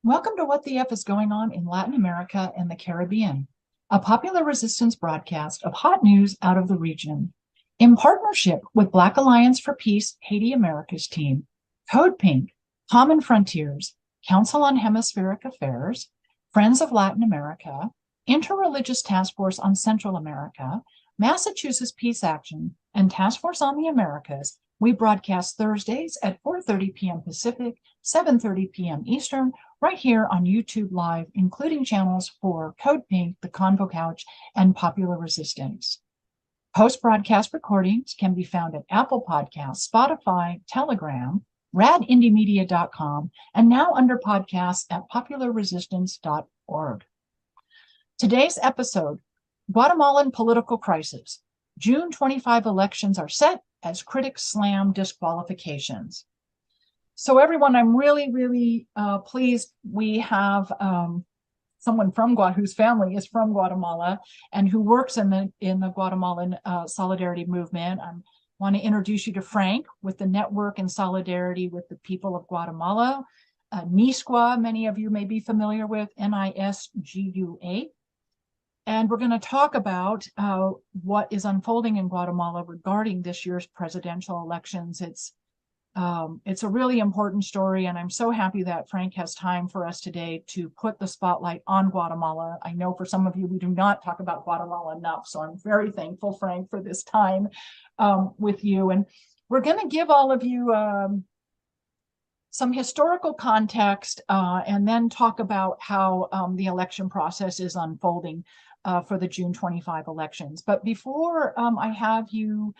Welcome to What the F is Going On in Latin America and the Caribbean, a popular resistance broadcast of hot news out of the region. In partnership with Black Alliance for Peace Haiti Americas team, CODEPINK, Common Frontiers, Council on Hemispheric Affairs, Friends of Latin America, InterReligious Task Force on Central America, Massachusetts Peace Action, and Task Force on the Americas, we broadcast Thursdays at 4:30 p.m. Pacific, 7:30 p.m. Eastern, right here on YouTube Live, including channels for CODEPINK, The Convo Couch, and Popular Resistance. Post-broadcast recordings can be found at Apple Podcasts, Spotify, Telegram, radindiemedia.com, and now under podcasts at popularresistance.org. Today's episode, Guatemalan Political Crisis. June 25 elections are set as critics slam disqualifications. So everyone, I'm really pleased we have someone from whose family is from Guatemala and who works in the Guatemalan solidarity movement. I want to introduce you to Frank with the Network in Solidarity with the People of Guatemala. NISGUA, many of you may be familiar with, NISGUA. And we're going to talk about what is unfolding in Guatemala regarding this year's presidential elections. It's a really important story, and I'm so happy that Frank has time for us today to put the spotlight on Guatemala. I know for some of you, we do not talk about Guatemala enough, so I'm very thankful, Frank, for this time with you. And we're going to give all of you some historical context and then talk about how the election process is unfolding for the June 25 elections. But before I have you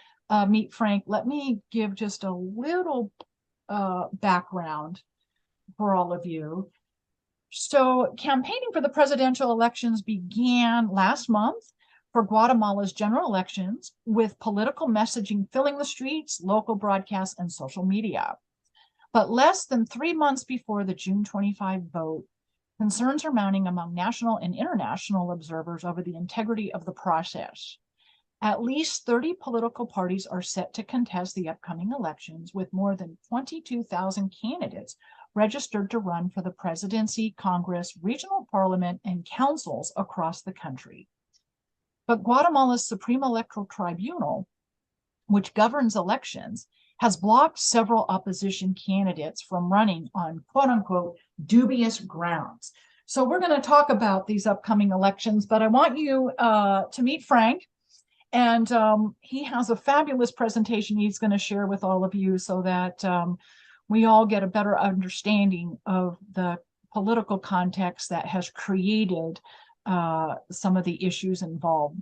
meet Frank, let me give just a little background for all of you. So campaigning for the presidential elections began last month for Guatemala's general elections, with political messaging filling the streets, local broadcasts, and social media. But less than 3 months before the June 25 vote, concerns are mounting among national and international observers over the integrity of the process. At least 30 political parties are set to contest the upcoming elections, with more than 22,000 candidates registered to run for the presidency, Congress, regional parliament, and councils across the country. But Guatemala's Supreme Electoral Tribunal, which governs elections, has blocked several opposition candidates from running on quote-unquote dubious grounds. So we're going to talk about these upcoming elections, but I want you to meet Frank. And he has a fabulous presentation he's going to share with all of you so that we all get a better understanding of the political context that has created some of the issues involved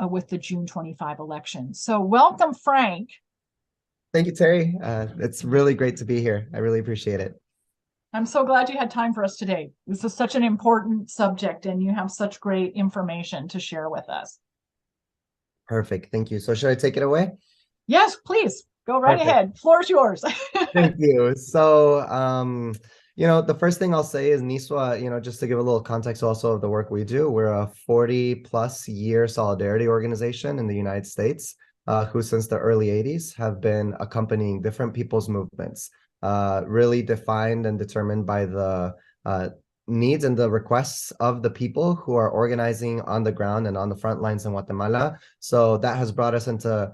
with the June 25 elections. So welcome, Frank. Thank you, Terry. It's really great to be here. I really appreciate it. I'm so glad you had time for us today. This is such an important subject, and you have such great information to share with us. Perfect. Thank you. So should I take it away? Yes, please. Go right ahead. Floor is yours. Thank you. So, the first thing I'll say is NISGUA, just to give a little context also of the work we do, we're a 40+ year solidarity organization in the United States. Who since the early 80s have been accompanying different people's movements, really defined and determined by the needs and the requests of the people who are organizing on the ground and on the front lines in Guatemala. So that has brought us into,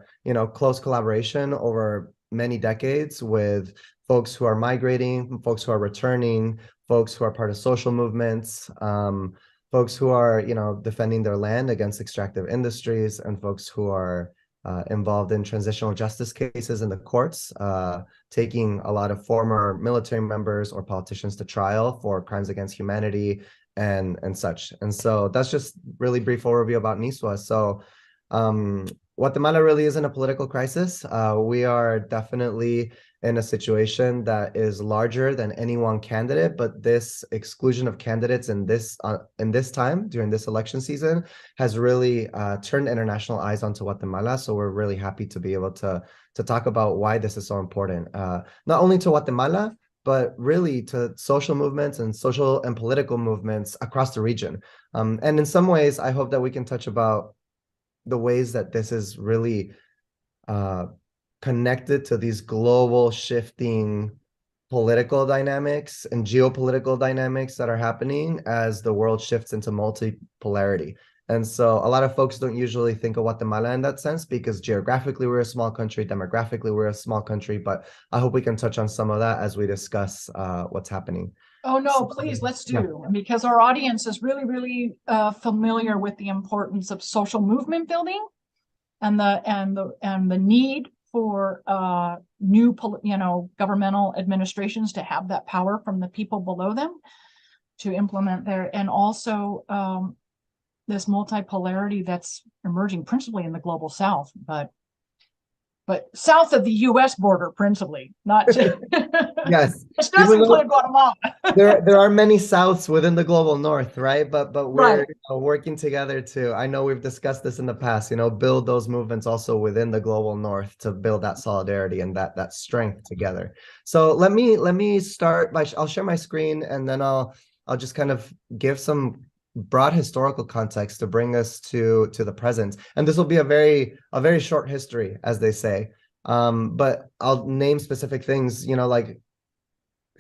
close collaboration over many decades with folks who are migrating, folks who are returning, folks who are part of social movements, folks who are, defending their land against extractive industries, and folks who are involved in transitional justice cases in the courts, taking a lot of former military members or politicians to trial for crimes against humanity and such. And so that's just really brief overview about NISGUA. So Guatemala really isn't a political crisis. We are definitely in a situation that is larger than any one candidate, but this exclusion of candidates in this time during this election season has really turned international eyes onto Guatemala. So we're really happy to be able to talk about why this is so important, not only to Guatemala, but really to social movements and social and political movements across the region. And in some ways, I hope that we can touch about the ways that this is really connected to these global shifting political dynamics and geopolitical dynamics that are happening as the world shifts into multipolarity. And so a lot of folks don't usually think of Guatemala in that sense because geographically we're a small country, demographically we're a small country, but I hope we can touch on some of that as we discuss what's happening. Oh, no, So, please, let's yeah. do, because our audience is really, really familiar with the importance of social movement building and the need for new, governmental administrations to have that power from the people below them to implement their, and also this multipolarity that's emerging principally in the global South, but south of the U.S. border principally, not to, Yes, which does include Guatemala. there are many Souths within the global North, right? But we're Right. working together to. I know we've discussed this in the past. Build those movements also within the global North to build that solidarity and that strength together. So let me start by I'll share my screen and then I'll just kind of give some broad historical context to bring us to the present. And this will be a very short history, as they say. But I'll name specific things. Like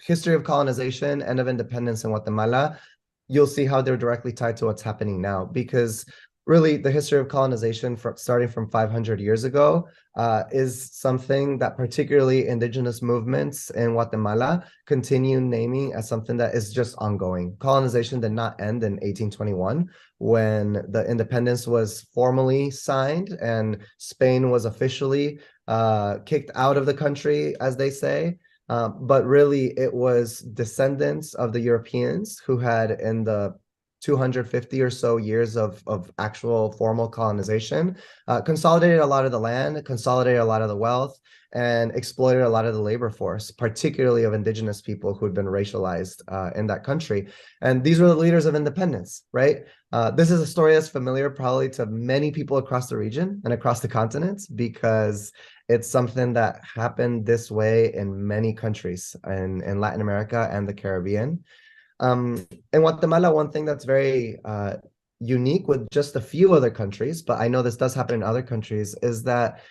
history of colonization, end of independence in Guatemala, you'll see how they're directly tied to what's happening now. Because really, the history of colonization, starting from 500 years ago, is something that particularly indigenous movements in Guatemala continue naming as something that is just ongoing. Colonization did not end in 1821 when the independence was formally signed and Spain was officially kicked out of the country, as they say. But really, it was descendants of the Europeans who had, in the 250 or so years of actual formal colonization, consolidated a lot of the land, consolidated a lot of the wealth, and exploited a lot of the labor force, particularly of indigenous people who had been racialized in that country. And these were the leaders of independence, right? This is a story that's familiar probably to many people across the region and across the continent because it's something that happened this way in many countries in Latin America and the Caribbean. In Guatemala, one thing that's very unique with just a few other countries, but I know this does happen in other countries, is that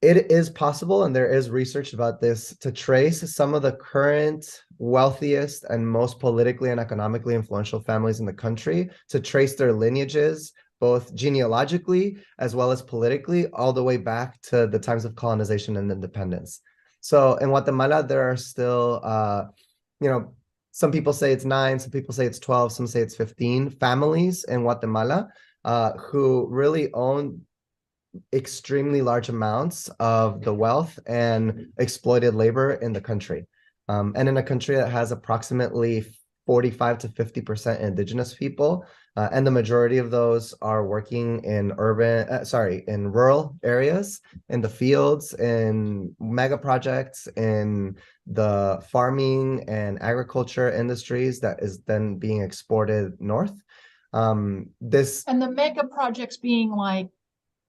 it is possible, and there is research about this, to trace some of the current wealthiest and most politically and economically influential families in the country, to trace their lineages, both genealogically as well as politically, all the way back to the times of colonization and independence. So in Guatemala, there are still, some people say it's 9, some people say it's 12, some say it's 15 families in Guatemala who really own extremely large amounts of the wealth and exploited labor in the country. And in a country that has approximately 45 to 50% indigenous people, and the majority of those are working in in rural areas, in the fields, in mega projects, in the farming and agriculture industries that is then being exported north. And the mega projects being like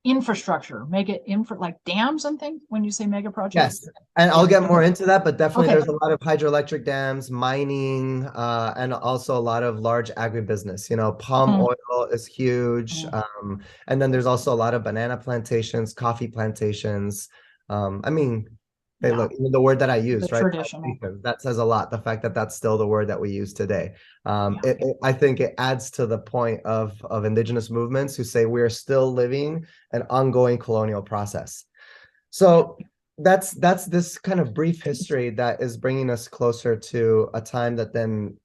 infrastructure, like dams and things when you say mega projects? Yes, and I'll get more into that, but definitely Okay. there's a lot of hydroelectric dams, mining, and also a lot of large agribusiness. Palm oil is huge. And then there's also a lot of banana plantations, coffee plantations. Hey, look, even the word that I used, right? Traditional. That says a lot. The fact that that's still the word that we use today. I think it adds to the point of indigenous movements who say we're still living an ongoing colonial process. So that's this kind of brief history that is bringing us closer to a time that then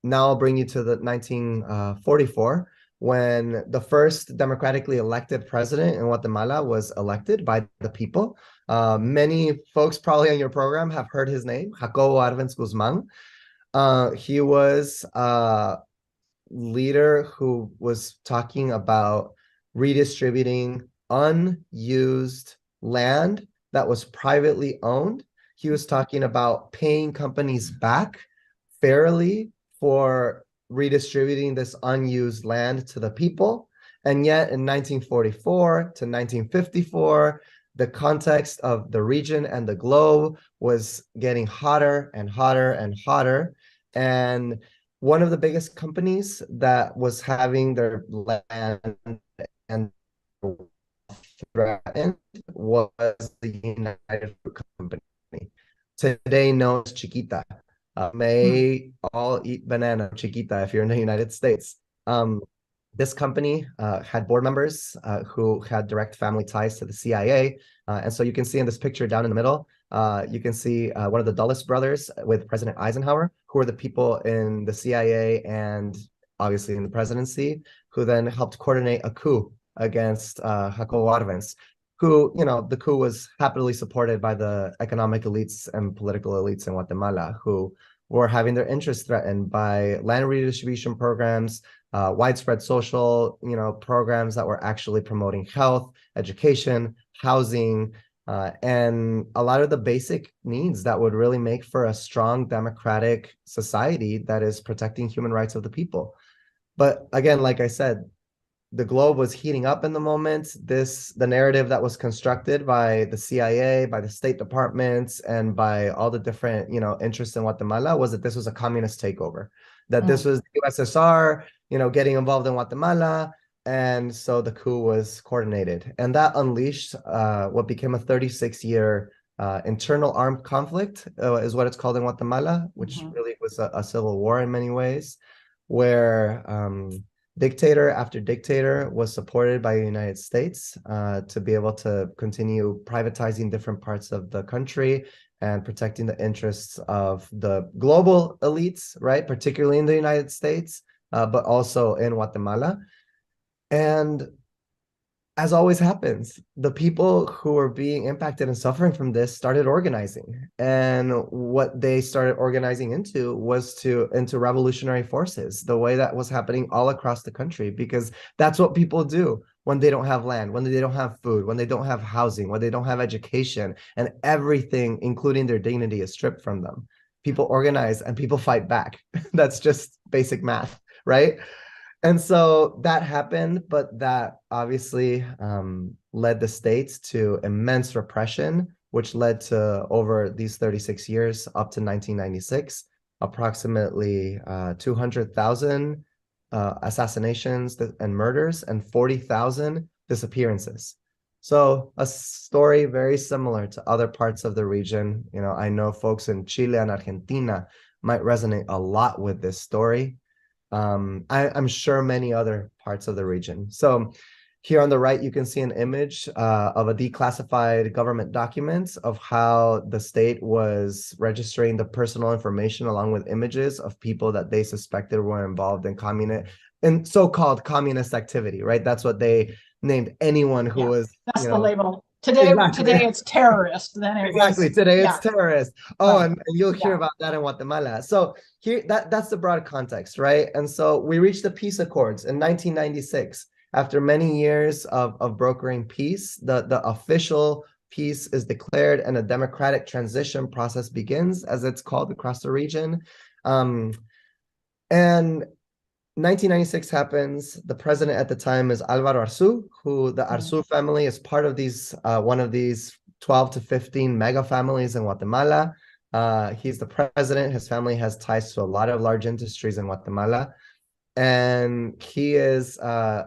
now I'll bring you to the 1944 when the first democratically elected president in Guatemala was elected by the people. Many folks probably on your program have heard his name, Jacobo Arbenz Guzman. He was a leader who was talking about redistributing unused land that was privately owned. He was talking about paying companies back fairly for redistributing this unused land to the people. And yet in 1944 to 1954, the context of the region and the globe was getting hotter and hotter and hotter. And one of the biggest companies that was having their land and threatened was the United Fruit Company. today known as Chiquita. May all eat banana, Chiquita, if you're in the United States. This company had board members who had direct family ties to the CIA. And so you can see in this picture down in the middle, you can see one of the Dulles brothers with President Eisenhower, who are the people in the CIA and obviously in the presidency, who then helped coordinate a coup against Jacobo Arbenz, who, the coup was happily supported by the economic elites and political elites in Guatemala, who were having their interests threatened by land redistribution programs, widespread social, programs that were actually promoting health, education, housing, and a lot of the basic needs that would really make for a strong democratic society that is protecting human rights of the people. But again, like I said, the globe was heating up in the moment. The narrative that was constructed by the CIA, by the State Departments, and by all the different, interests in Guatemala was that this was a communist takeover, that this was the USSR, getting involved in Guatemala. And so the coup was coordinated. And that unleashed what became a 36-year internal armed conflict, is what it's called in Guatemala, which really was a civil war in many ways, where dictator after dictator was supported by the United States to be able to continue privatizing different parts of the country and protecting the interests of the global elites, right? Particularly in the United States, but also in Guatemala. And as always happens, the people who were being impacted and suffering from this started organizing. And what they started organizing into was into revolutionary forces, the way that was happening all across the country, because that's what people do when they don't have land, when they don't have food, when they don't have housing, when they don't have education, and everything, including their dignity, is stripped from them. People organize and people fight back. That's just basic math, right? And so that happened, but that obviously led the states to immense repression, which led to, over these 36 years, up to 1996, approximately 200,000 assassinations and murders and 40,000 disappearances. So a story very similar to other parts of the region. I know folks in Chile and Argentina might resonate a lot with this story. I'm sure many other parts of the region. So here on the right, you can see an image of a declassified government document of how the state was registering the personal information along with images of people that they suspected were involved in so-called communist activity, right? That's what they named anyone who was, that's the label. Today it's terrorist. Then today it's terrorist. Oh, right. and you'll hear about that in Guatemala. So here, that's the broad context, right? And so we reached the peace accords in 1996. After many years of brokering peace, the official peace is declared and a democratic transition process begins, as it's called across the region. And 1996 happens. The president at the time is Alvaro Arzu, who the Arzu family is part of these, one of these 12 to 15 mega families in Guatemala. He's the president. His family has ties to a lot of large industries in Guatemala. And he is a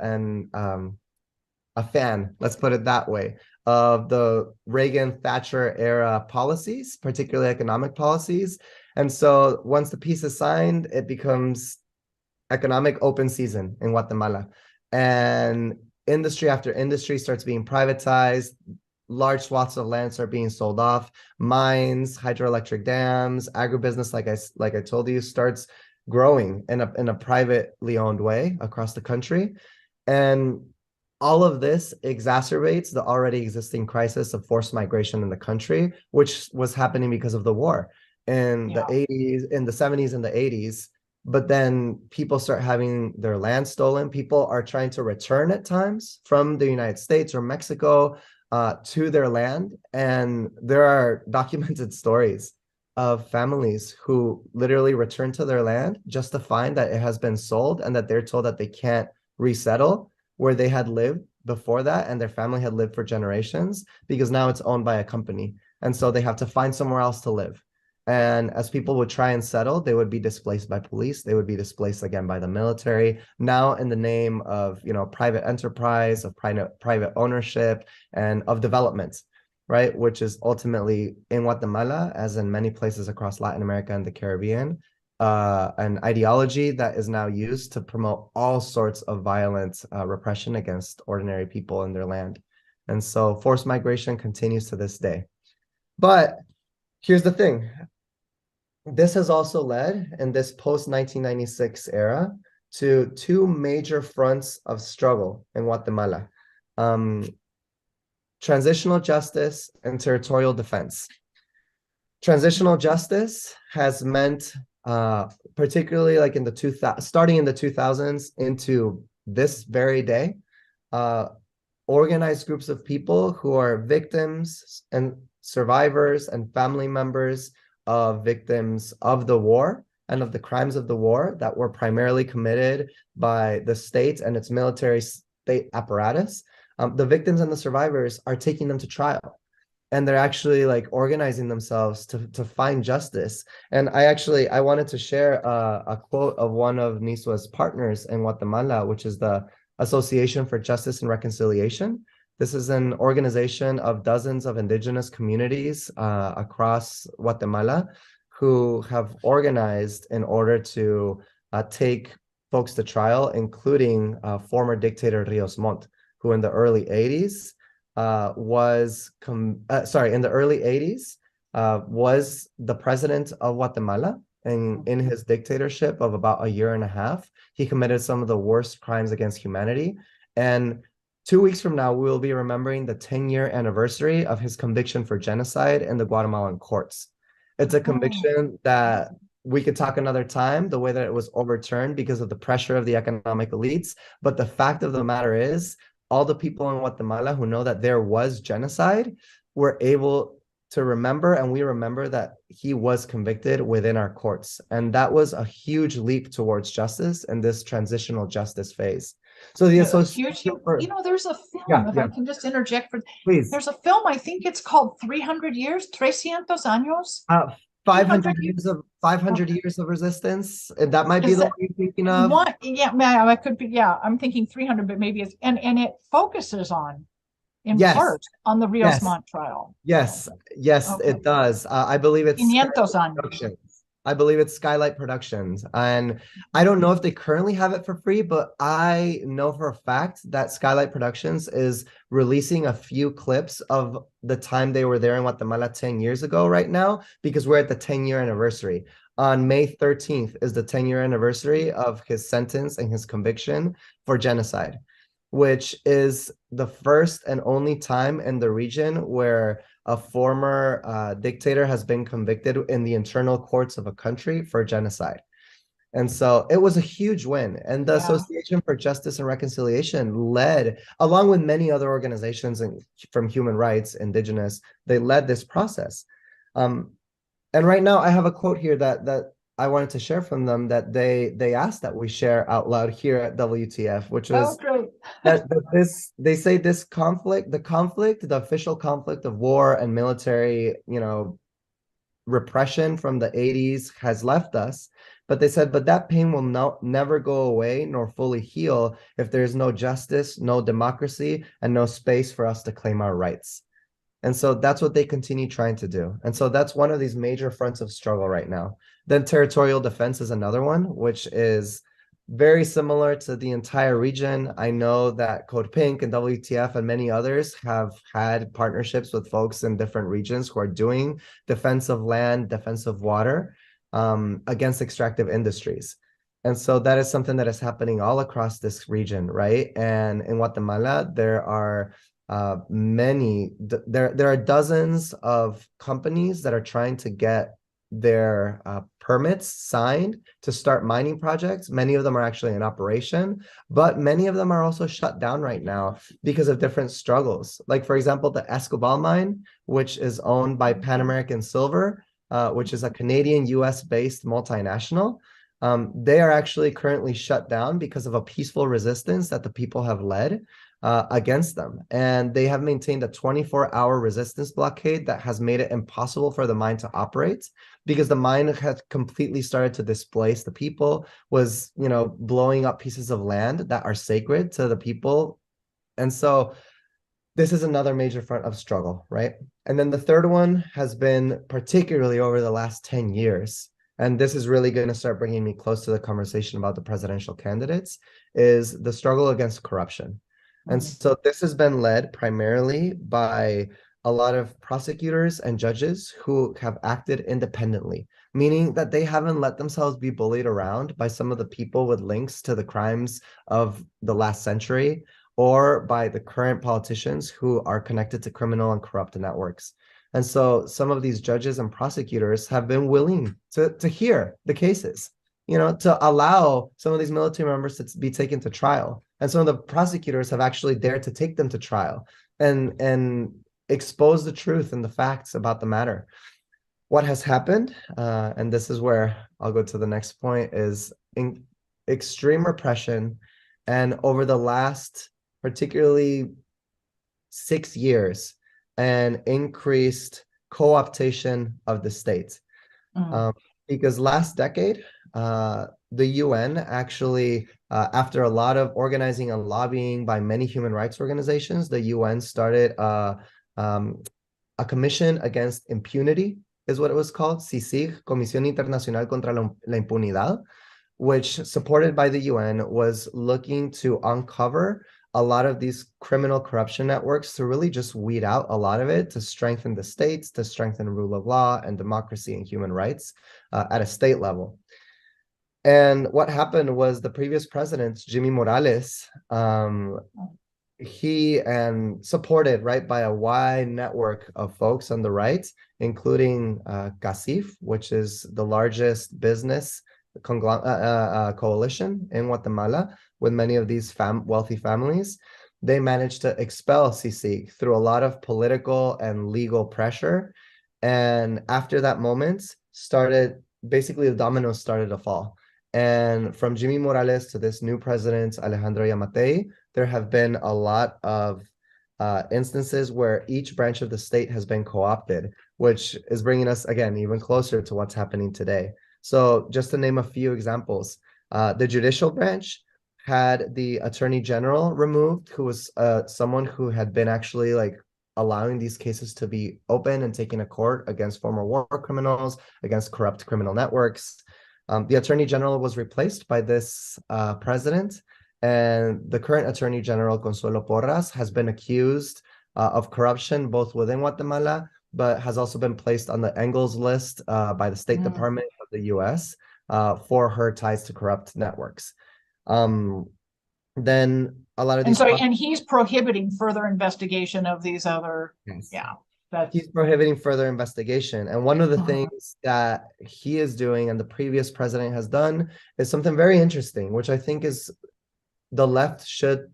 fan, let's put it that way, of the Reagan-Thatcher era policies, particularly economic policies. And so once the peace is signed, it becomes economic open season in Guatemala. And industry after industry starts being privatized. Large swaths of land start being sold off. Mines, hydroelectric dams, agribusiness, like I told you, starts growing in a privately owned way across the country. And all of this exacerbates the already existing crisis of forced migration in the country, which was happening because of the war in the 80s, in the 70s and the 80s. But then people start having their land stolen. People are trying to return at times from the United States or Mexico to their land. And there are documented stories of families who literally return to their land just to find that it has been sold and that they're told that they can't resettle where they had lived before that and their family had lived for generations, because now it's owned by a company. And so they have to find somewhere else to live. And as people would try and settle, they would be displaced by police. They would be displaced again by the military. Now in the name of, private enterprise, of private ownership, and of development. right? Which is ultimately in Guatemala, as in many places across Latin America and the Caribbean, an ideology that is now used to promote all sorts of violent repression against ordinary people in their land. And so forced migration continues to this day. But here's the thing. This has also led, in this post-1996 era, to two major fronts of struggle in Guatemala. Transitional justice and territorial defense. Transitional justice has meant, particularly like in the starting in the 2000s into this very day, organized groups of people who are victims and survivors and family members of victims of the war and of the crimes of the war that were primarily committed by the state and its military state apparatus. The victims and the survivors are taking them to trial, and they're actually like organizing themselves to find justice. And I wanted to share a quote of one of NISGUA's partners in Guatemala, which is the Association for Justice and Reconciliation. This is an organization of dozens of indigenous communities across Guatemala who have organized in order to take folks to trial, including former dictator Rios Montt, who in the early 80s was the president of Guatemala. And in his dictatorship of about a year and a half, he committed some of the worst crimes against humanity. And 2 weeks from now, we will be remembering the 10-year anniversary of his conviction for genocide in the Guatemalan courts. It's a conviction that we could talk another time, the way that it was overturned because of the pressure of the economic elites. But the fact of the matter is, all the people in Guatemala who know that there was genocide were able to remember, and we remember that he was convicted within our courts. And that was a huge leap towards justice in this transitional justice phase. So the association there's a film, I can just interject please. There's a film, I think it's called 300 years, 300 años. 500 years of resistance. That might be the one you're thinking of. I could be. Yeah, I'm thinking 300, but maybe it's and it focuses on, in part, on the Rios Montt trial. Yes, okay. It does. I believe it's 500 años. I believe it's Skylight Productions. And I don't know if they currently have it for free, but I know for a fact that Skylight Productions is releasing a few clips of the time they were there in Guatemala 10 years ago right now, because we're at the 10-year anniversary. On May 13th is the 10-year anniversary of his sentence and his conviction for genocide, which is the first and only time in the region where a former dictator has been convicted in the internal courts of a country for genocide. And so it was a huge win. And the Association for Justice and Reconciliation led, along with many other organizations from human rights, indigenous, they led this process. And right now I have a quote here that I wanted to share from them that they asked that we share out loud here at WTF, which was they say this conflict, the official conflict of war and military, repression from the 80s has left us. But they said, but that pain will never go away nor fully heal if there is no justice, no democracy, and no space for us to claim our rights. And so that's what they continue trying to do. And so that's one of these major fronts of struggle right now. Then territorial defense is another one, which is very similar to the entire region. I know that CODEPINK and WTF and many others have had partnerships with folks in different regions who are doing defense of land, defense of water against extractive industries. And so that is something that is happening all across this region, right? And in Guatemala, there are there are dozens of companies that are trying to get their permits signed to start mining projects. Many of them are actually in operation, but many of them are also shut down right now because of different struggles. Like, for example, the Escobal mine, which is owned by Pan American Silver, which is a Canadian US-based multinational. They are actually currently shut down because of a peaceful resistance that the people have led against them. And they have maintained a 24-hour resistance blockade that has made it impossible for the mine to operate because the mine had completely started to displace the people, was, blowing up pieces of land that are sacred to the people. And so this is another major front of struggle, right? And then the third one has been particularly over the last 10 years, and this is really going to start bringing me close to the conversation about the presidential candidates, is the struggle against corruption. And so this has been led primarily by a lot of prosecutors and judges who have acted independently, meaning that they haven't let themselves be bullied around by some of the people with links to the crimes of the last century, or by the current politicians who are connected to criminal and corrupt networks. And so some of these judges and prosecutors have been willing to hear the cases, to allow some of these military members to be taken to trial. And some of the prosecutors have actually dared to take them to trial and expose the truth and the facts about the matter. What has happened, and this is where I'll go to the next point, is extreme repression. And over the last, particularly 6 years, an increased co-optation of the state. Because last decade, the UN actually, after a lot of organizing and lobbying by many human rights organizations, the UN started a commission against impunity, is what it was called, CICIG, Comisión Internacional contra la Impunidad, which, supported by the UN, was looking to uncover a lot of these criminal corruption networks, to really just weed out a lot of it, to strengthen the states, to strengthen rule of law and democracy and human rights at a state level. And what happened was the previous president, Jimmy Morales, he supported, right, by a wide network of folks on the right, including CACIF, which is the largest business coalition in Guatemala, with many of these wealthy families. They managed to expel CICIG through a lot of political and legal pressure. And after that moment, basically the dominoes started to fall. And from Jimmy Morales to this new president, Alejandro Yamatei, there have been a lot of instances where each branch of the state has been co-opted, which is bringing us, again, even closer to what's happening today. So just to name a few examples, the judicial branch had the attorney general removed, who was someone who had been actually allowing these cases to be open and taken to court against former war criminals, against corrupt criminal networks. The attorney general was replaced by this president, and the current attorney general, Consuelo Porras, has been accused of corruption both within Guatemala, but has also been placed on the Engels list by the State Department of the US for her ties to corrupt networks. Then a lot of these... And he's prohibiting further investigation of these other... Yes. Yeah. He's prohibiting further investigation. And one of the things that he is doing and the previous president has done is something very interesting, which I think is the left should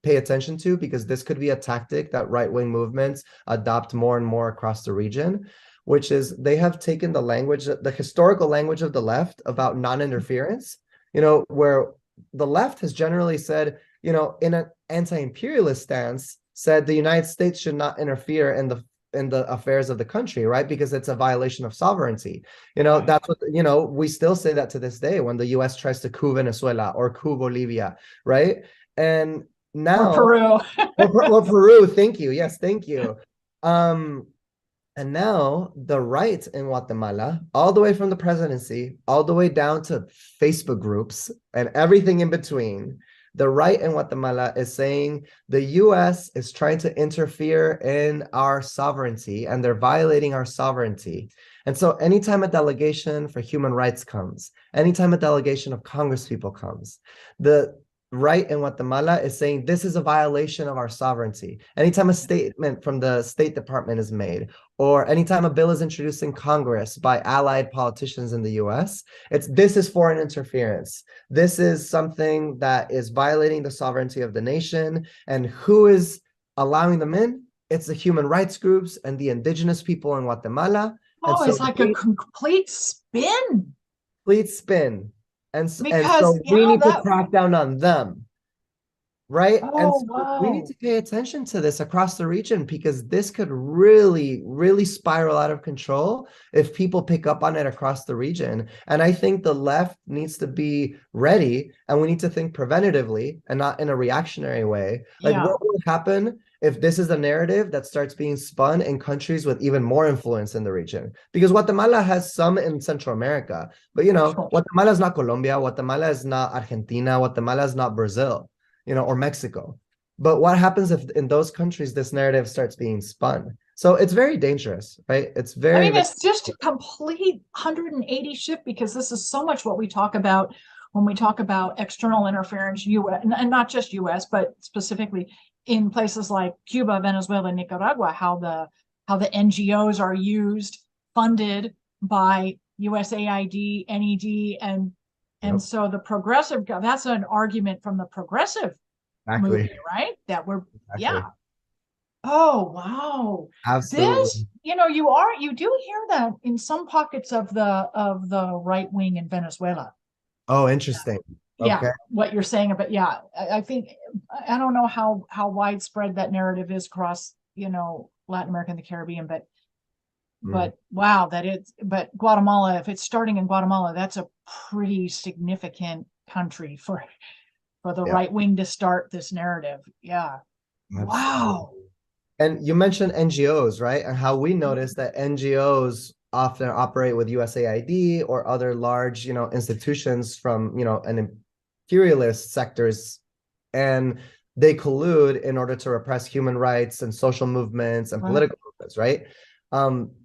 pay attention to, because this could be a tactic that right-wing movements adopt more and more across the region, which is they have taken the historical language of the left about non-interference, where the left has generally said, in an anti-imperialist stance, said the United States should not interfere in the affairs of the country, right? Because it's a violation of sovereignty. That's what, we still say that to this day when the US tries to coup Venezuela or coup Bolivia, right? And now... Or Peru. or Peru, thank you. Yes, thank you. And now the right in Guatemala, all the way from the presidency, all the way down to Facebook groups and everything in between, the right in Guatemala is saying the US is trying to interfere in our sovereignty and they're violating our sovereignty. And so anytime a delegation for human rights comes, anytime a delegation of Congress people comes, the right in Guatemala is saying this is a violation of our sovereignty. Anytime a statement from the State Department is made, or anytime a bill is introduced in Congress by allied politicians in the US, this is foreign interference. This is something that is violating the sovereignty of the nation. And who is allowing them in? It's the human rights groups and the indigenous people in Guatemala. Oh, it's like a complete spin. Complete spin. And so we need to crack down on them, right? And so we need to pay attention to this across the region, because this could really, really spiral out of control if people pick up on it across the region. And I think the left needs to be ready, and we need to think preventatively and not in a reactionary way. What will happen if this is the narrative that starts being spun in countries with even more influence in the region. Because Guatemala has some in Central America, but Guatemala is not Colombia, Guatemala is not Argentina, Guatemala is not Brazil, or Mexico. But what happens if in those countries this narrative starts being spun? So it's very dangerous, right? It's very, it's just a complete 180 shift, because this is so much what we talk about when we talk about external interference, US, and not just US, but specifically in places like Cuba, Venezuela, Nicaragua, how the NGOs are used, funded by USAID, NED, and so the progressive, that's an argument from the progressive movement, right? That we're Oh, wow. Absolutely. This, you do hear that in some pockets of the right wing in Venezuela. Oh, interesting. Yeah, what you're saying about, I think, I don't know how widespread that narrative is across, Latin America and the Caribbean, but wow, but Guatemala, if it's starting in Guatemala, that's a pretty significant country for the right wing to start this narrative. Yeah. Wow. And you mentioned NGOs, right? And how we noticed that NGOs often operate with USAID or other large, institutions from, an imperialist sectors, and they collude in order to repress human rights and social movements and political movements, right?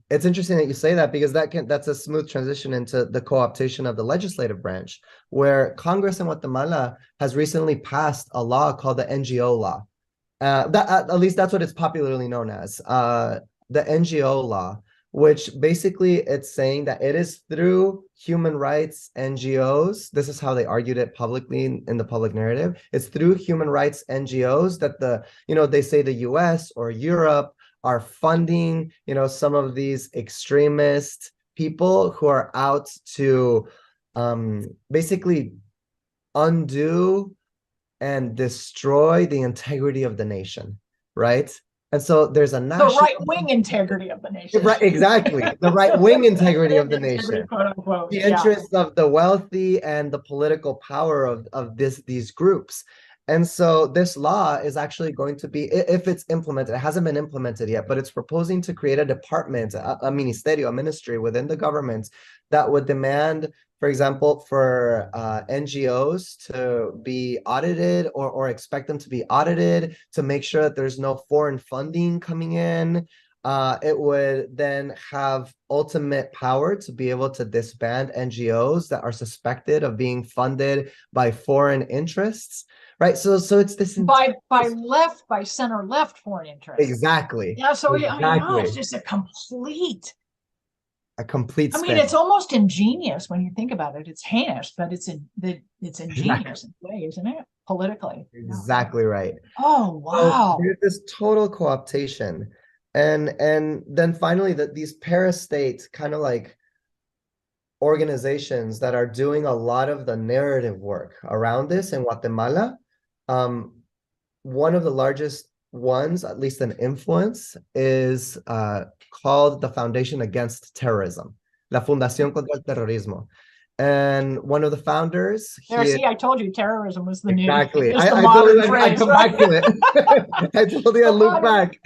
It's interesting that you say that, because that's a smooth transition into the co-optation of the legislative branch, where Congress in Guatemala has recently passed a law called the NGO law. At least that's what it's popularly known as, the NGO law, which basically it's saying that it is through human rights NGOs. This is how they argued it publicly in the public narrative. It's through human rights NGOs that they say the US or Europe are funding, some of these extremist people who are out to basically undo and destroy the integrity of the nation, right? And so there's a national... The right-wing integrity of the nation. Right, exactly. The right-wing integrity of the nation. Quote unquote. The interests of the wealthy and the political power of these groups. And so this law is actually going to be, if it's implemented, it hasn't been implemented yet, but it's proposing to create a department, a ministerio, a ministry within the government that would demand, for example, for NGOs to be audited or expect them to be audited to make sure that there's no foreign funding coming in. It would then have ultimate power to be able to disband NGOs that are suspected of being funded by foreign interests, right? So it's this by center left foreign interests. Exactly. Yeah. So it's just a complete spin. It's almost ingenious when you think about it. It's heinous, but it's ingenious in a way, isn't it? Politically. Exactly right. Oh, wow. So there's this total co-optation. And then finally these para-state kind of like organizations that are doing a lot of the narrative work around this in Guatemala. One of the largest ones, at least in influence, is called the Foundation Against Terrorism, La Fundación contra el Terrorismo. And one of the founders... I told you terrorism was the new... Exactly. I come back to it. I told you I look back.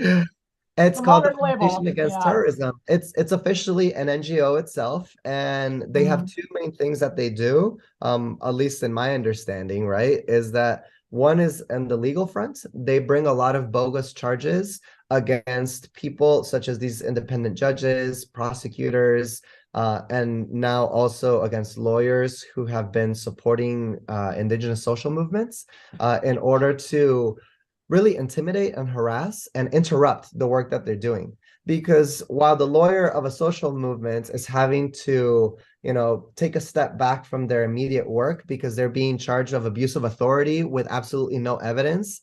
It's called the Foundation Against Terrorism. It's officially an NGO itself, and they have two main things that they do, at least in my understanding, right, is that one is in the legal front. They bring a lot of bogus charges against people such as these independent judges, prosecutors, and now also against lawyers who have been supporting indigenous social movements in order to really intimidate and harass and interrupt the work that they're doing. Because while the lawyer of a social movement is having to, take a step back from their immediate work because they're being charged of abuse of authority with absolutely no evidence,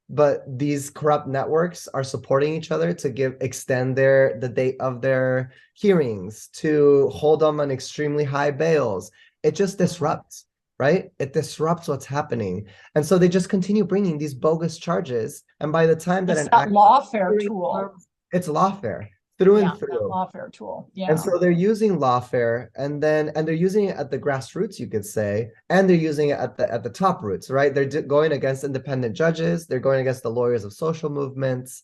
but these corrupt networks are supporting each other to extend the date of their hearings, to hold them on extremely high bails. It just disrupts, right? It disrupts what's happening. And so they just continue bringing these bogus charges. And by the time that it's that lawfare tool. It's lawfare. through Yeah, and that through. lawfare tool. And Yeah. so they're using lawfare, and they're using it at the grassroots, you could say, and they're using it at the top roots, right? They're going against independent judges, they're going against the lawyers of social movements.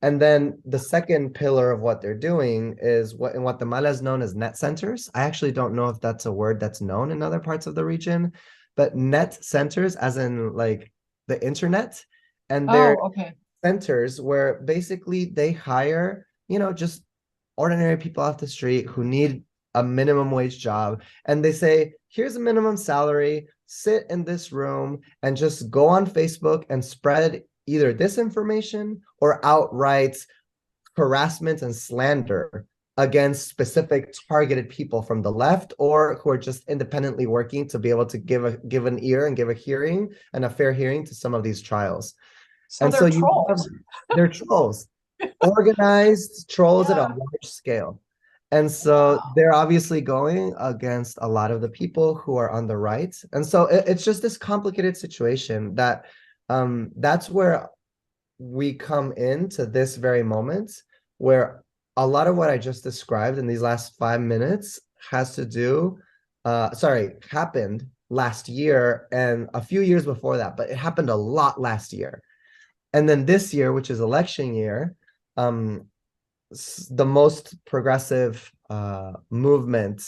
And then the second pillar of what they're doing is what in Guatemala is known as net centers. I actually don't know if that's a word that's known in other parts of the region, but net centers, as in like the internet, and they're Oh, okay. centers where basically they hire, just ordinary people off the street who need a minimum wage job. And they say, here's a minimum salary, sit in this room and just go on Facebook and spread either disinformation or outright harassment and slander against specific targeted people from the left or who are just independently working to be able to give an ear and give a hearing and a fair hearing to some of these trials. So And they're so trolls. they're trolls, organized trolls at a Yeah. large scale. And so Wow. they're obviously going against a lot of the people who are on the right. And so it's just this complicated situation that that's where we come into this very moment where a lot of what I just described in these last 5 minutes has to do, happened last year and a few years before that, but it happened a lot last year. And then this year, which is election year, the most progressive movement,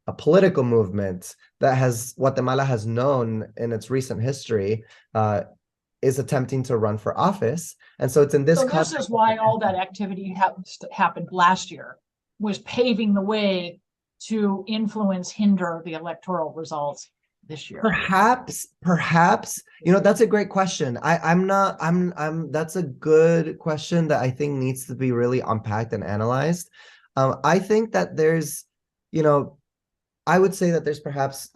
a political movement that Guatemala has known in its recent history, is attempting to run for office. And so it's in this So this context. is why all that activity happened last year, was paving the way to hinder the electoral results this year. Perhaps, that's a great question. That's a good question that I think needs to be really unpacked and analyzed. I think that there's, I would say that there's perhaps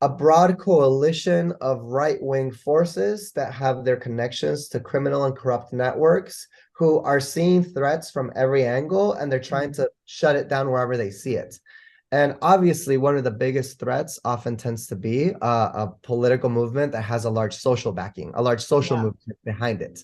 a broad coalition of right-wing forces that have their connections to criminal and corrupt networks who are seeing threats from every angle and they're trying to shut it down wherever they see it. And obviously, one of the biggest threats often tends to be a political movement that has a large social backing, a large social movement behind it.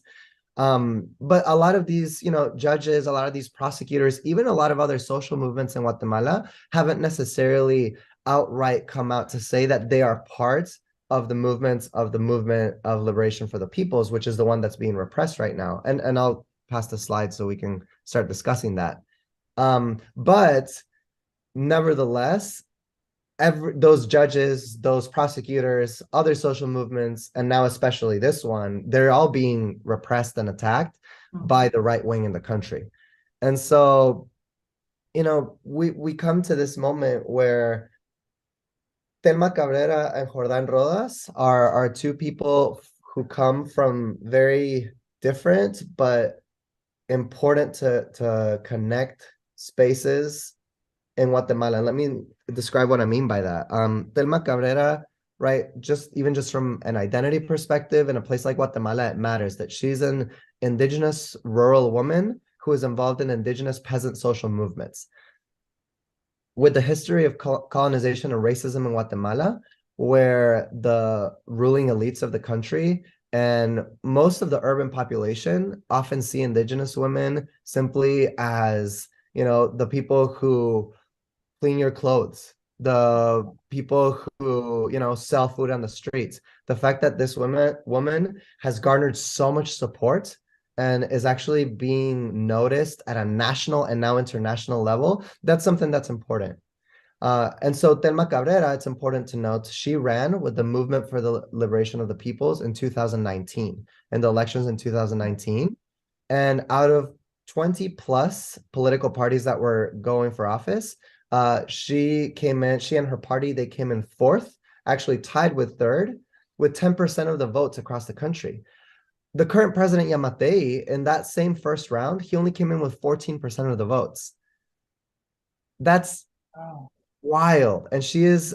But a lot of these, judges, a lot of these prosecutors, even a lot of other social movements in Guatemala haven't necessarily outright come out to say that they are part of the movement of liberation for the peoples, which is the one that's being repressed right now. And I'll pass the slide so we can start discussing that. But nevertheless, those judges, those prosecutors, other social movements, and now especially this one, they're all being repressed and attacked by the right wing in the country. And so, we come to this moment where Thelma Cabrera and Jordan Rodas are two people who come from very different but important to connect spaces in Guatemala. Let me describe what I mean by that. Thelma Cabrera, right? Just from an identity perspective, in a place like Guatemala, it matters that she's an indigenous rural woman who is involved in indigenous peasant social movements. With the history of colonization and racism in Guatemala, where the ruling elites of the country and most of the urban population often see indigenous women simply as, the people who clean your clothes, the people who, sell food on the streets. The fact that this woman has garnered so much support and is actually being noticed at a national and now international level, that's something that's important. And so Thelma Cabrera, it's important to note, she ran with the Movement for the Liberation of the Peoples in 2019, in the elections in 2019. And out of 20 plus political parties that were going for office, she and her party, they came in fourth, actually tied with third, with 10% of the votes across the country. The current president, Yamatei, in that same first round, he only came in with 14% of the votes. That's wild. And she is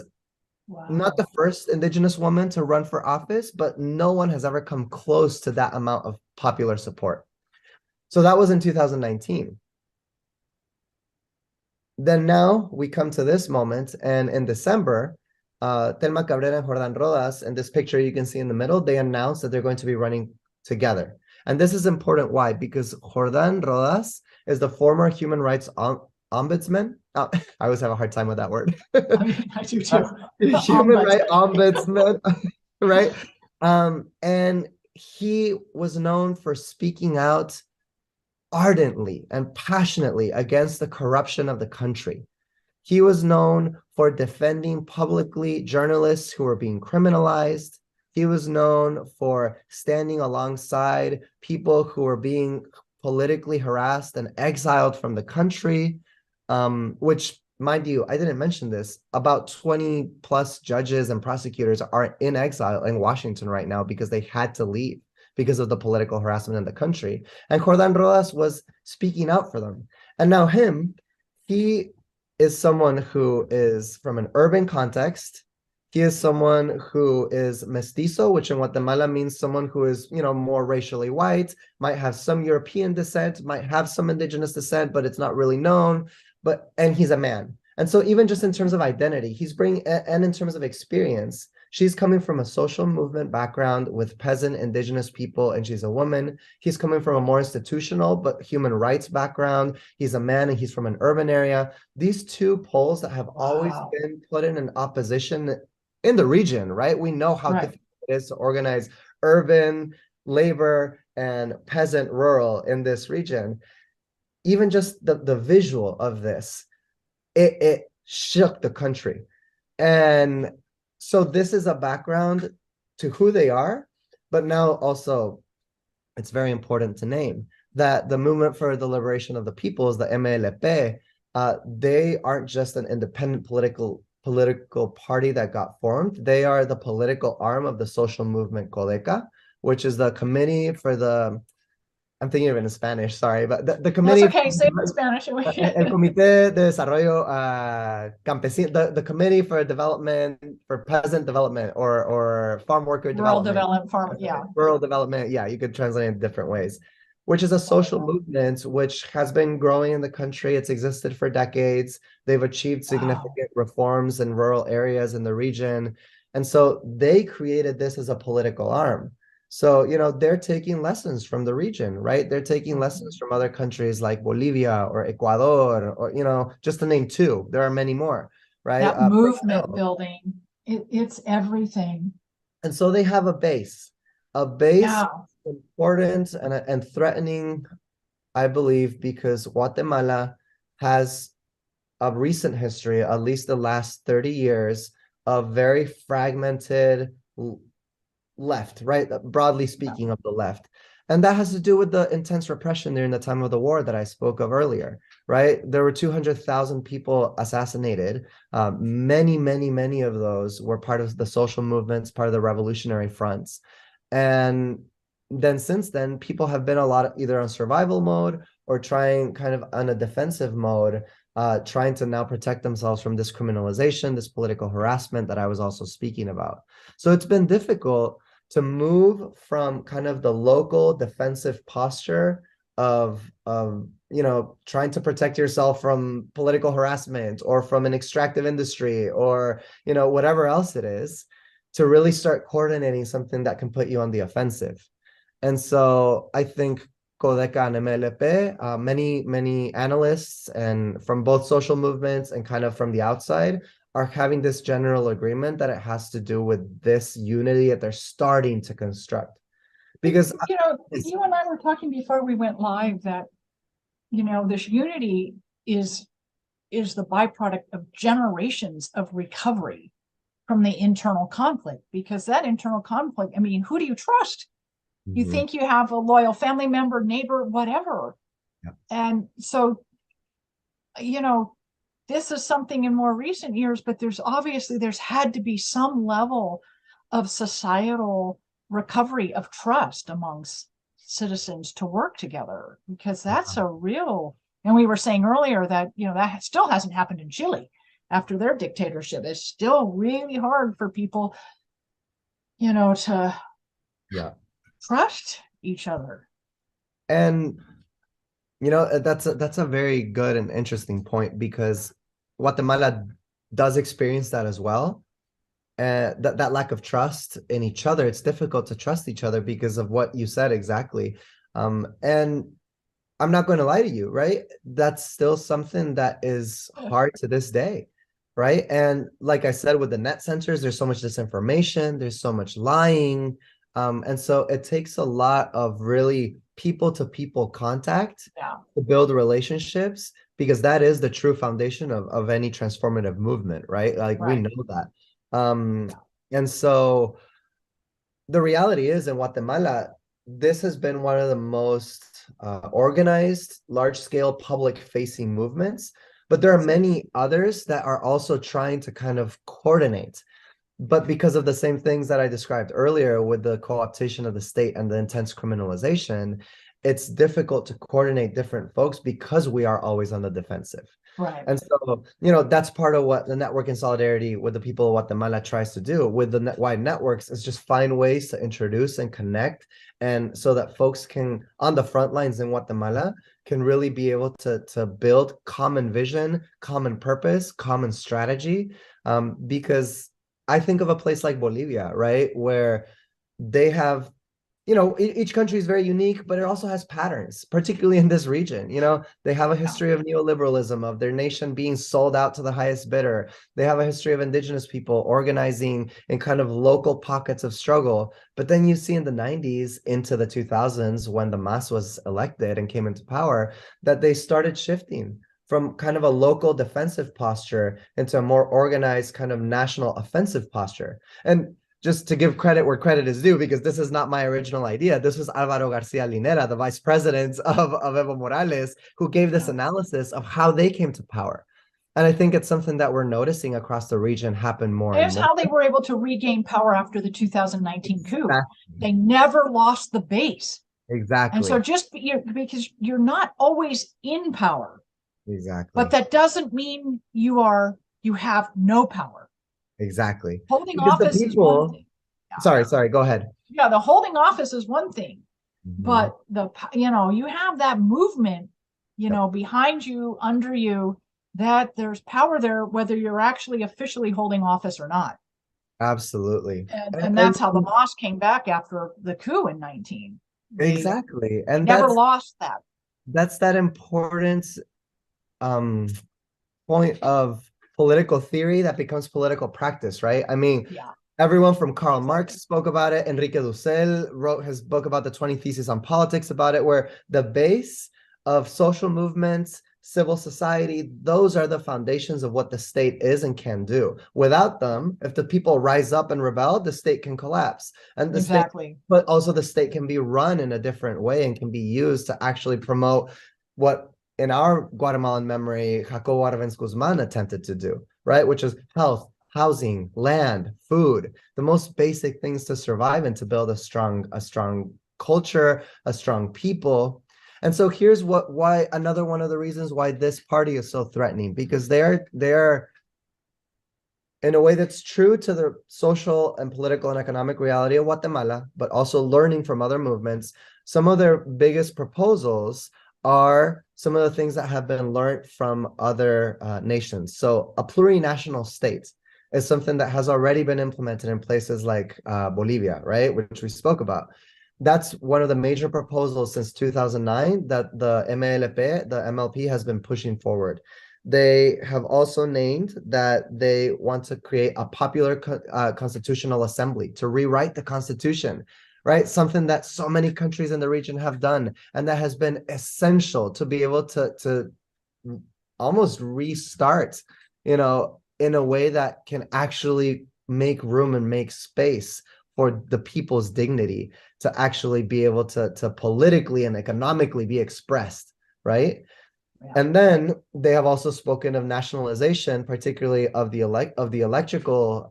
not the first indigenous woman to run for office, but no one has ever come close to that amount of popular support. So that was in 2019. Then now we come to this moment, and in December, Thelma Cabrera and Jordan Rodas, in this picture you can see in the middle, they announced that they're going to be running together. And this is important. Why? Because Jordan Rodas is the former human rights ombudsman. I always have a hard time with that word. I mean, I do too. The Human rights ombudsman. ombudsman, right? And he was known for speaking out ardently and passionately against the corruption of the country. He was known for defending publicly journalists who were being criminalized. He was known for standing alongside people who were being politically harassed and exiled from the country, which, mind you, I didn't mention this, about 20 plus judges and prosecutors are in exile in Washington right now because they had to leave because of the political harassment in the country. And Jordan Rodas was speaking out for them. And now he is someone who is from an urban context. He is someone who is mestizo, which in Guatemala means someone who is, more racially white, might have some European descent, might have some indigenous descent, but it's not really known. And he's a man. And so even just in terms of identity, he's bringing, and in terms of experience, she's coming from a social movement background with peasant indigenous people, and she's a woman. He's coming from a more institutional but human rights background. He's a man and he's from an urban area. These two poles that have always been put in an opposition in the region, right? We know how difficult it is to organize urban, labor, and peasant rural in this region. Even just the visual of this, it shook the country. And so this is a background to who they are, but now also it's very important to name that the Movement for the Liberation of the Peoples, the MLP, they aren't just an independent political party that got formed. They are the political arm of the social movement CODECA, which is the committee for the, I'm thinking of it in Spanish, sorry, but the committee. That's okay, say it in Spanish. El Comité de Desarrollo Campesino, the Committee for Development, for Peasant Development, or Farm Worker Development. Rural Development, yeah, you could translate it in different ways, which is a social movement which has been growing in the country. It's existed for decades. They've achieved significant reforms in rural areas in the region. And so they created this as a political arm. So, they're taking lessons from the region, right? They're taking lessons from other countries like Bolivia or Ecuador, or, just to name two. There are many more, right? That movement building, it's everything. And so they have a base important and threatening, I believe, because Guatemala has a recent history, at least the last 30 years, of very fragmented left, right? Broadly speaking, of the left. And that has to do with the intense repression during the time of the war that I spoke of earlier, right? There were 200,000 people assassinated. Many of those were part of the social movements, part of the revolutionary fronts. And then since then, people have been a lot either on survival mode or trying kind of on a defensive mode, trying to now protect themselves from this criminalization, this political harassment that I was also speaking about. So it's been difficult to move from kind of the local defensive posture of trying to protect yourself from political harassment or from an extractive industry or, whatever else it is, to really start coordinating something that can put you on the offensive. And so I think CODECA and MLP, many analysts and from both social movements and kind of from the outside are having this general agreement that it has to do with this unity that they're starting to construct. Because you and I were talking before we went live that this unity is the byproduct of generations of recovery from the internal conflict, because that internal conflict, I mean, who do you trust? You think you have a loyal family member, neighbor, whatever. Yeah. And so, this is something in more recent years, but there's had to be some level of societal recovery of trust amongst citizens to work together, because that's a real, and we were saying earlier that, that still hasn't happened in Chile after their dictatorship. It's still really hard for people, to trust each other. And that's a very good and interesting point, because Guatemala does experience that as well. That lack of trust in each other. It's difficult to trust each other because of what you said exactly. And I'm not going to lie to you, right? That's still something that is hard to this day, right? And like I said, with the net censors, there's so much disinformation, there's so much lying. And so it takes a lot of really people-to-people contact to build relationships, because that is the true foundation of any transformative movement, right? Like we know that. And so the reality is in Guatemala, this has been one of the most organized, large-scale public-facing movements, but there are many others that are also trying to kind of coordinate. But because of the same things that I described earlier with the co-optation of the state and the intense criminalization, it's difficult to coordinate different folks because we are always on the defensive. Right. And so, that's part of what the Network in Solidarity with the People of Guatemala tries to do with the wide networks, is just find ways to introduce and connect, and so that folks can, on the front lines in Guatemala, can really be able to build common vision, common purpose, common strategy. Because I think of a place like Bolivia, right, where they have, each country is very unique, but it also has patterns, particularly in this region. They have a history of neoliberalism, of their nation being sold out to the highest bidder. They have a history of indigenous people organizing in kind of local pockets of struggle. But then you see in the 90s into the 2000s, when the MAS was elected and came into power, that they started shifting from kind of a local defensive posture into a more organized kind of national offensive posture. And just to give credit where credit is due, because this is not my original idea. This was Alvaro Garcia Linera, the vice president of Evo Morales, who gave this analysis of how they came to power. And I think it's something that we're noticing across the region happen more and more. It's how they were able to regain power after the 2019 coup. They never lost the base. Exactly. And so just because you're not always in power. Exactly. But that doesn't mean you have no power. Exactly. Holding office is one thing. Sorry, go ahead. Yeah, the holding office is one thing, but you have that movement, behind you, under you, that there's power there, whether you're actually officially holding office or not. Absolutely. And that's how the MAS came back after the coup in 19. Exactly. And never lost that. That's that important point of political theory that becomes political practice, right? I mean, everyone from Karl Marx spoke about it. Enrique Dussel wrote his book about the 20 Theses on Politics about it, where the base of social movements, civil society, those are the foundations of what the state is and can do. Without them, if the people rise up and rebel, the state can collapse. And the state, but also the state can be run in a different way and can be used to actually promote what, in our Guatemalan memory, Jacobo Arbenz Guzman attempted to do, right? Which is health, housing, land, food, the most basic things to survive and to build a strong culture, a strong people. And so here's why another one of the reasons why this party is so threatening, because they're in a way that's true to the social and political and economic reality of Guatemala, but also learning from other movements. Some of their biggest proposals are some of the things that have been learned from other nations. So a plurinational state is something that has already been implemented in places like Bolivia, right, which we spoke about. That's one of the major proposals since 2009 that the MLP, the MLP, has been pushing forward. They have also named that they want to create a popular constitutional assembly to rewrite the constitution, right? Something that so many countries in the region have done, and that has been essential to be able to almost restart, in a way that can actually make room and make space for the people's dignity to actually be able to politically and economically be expressed, right? Yeah. And then they have also spoken of nationalization, particularly of the electrical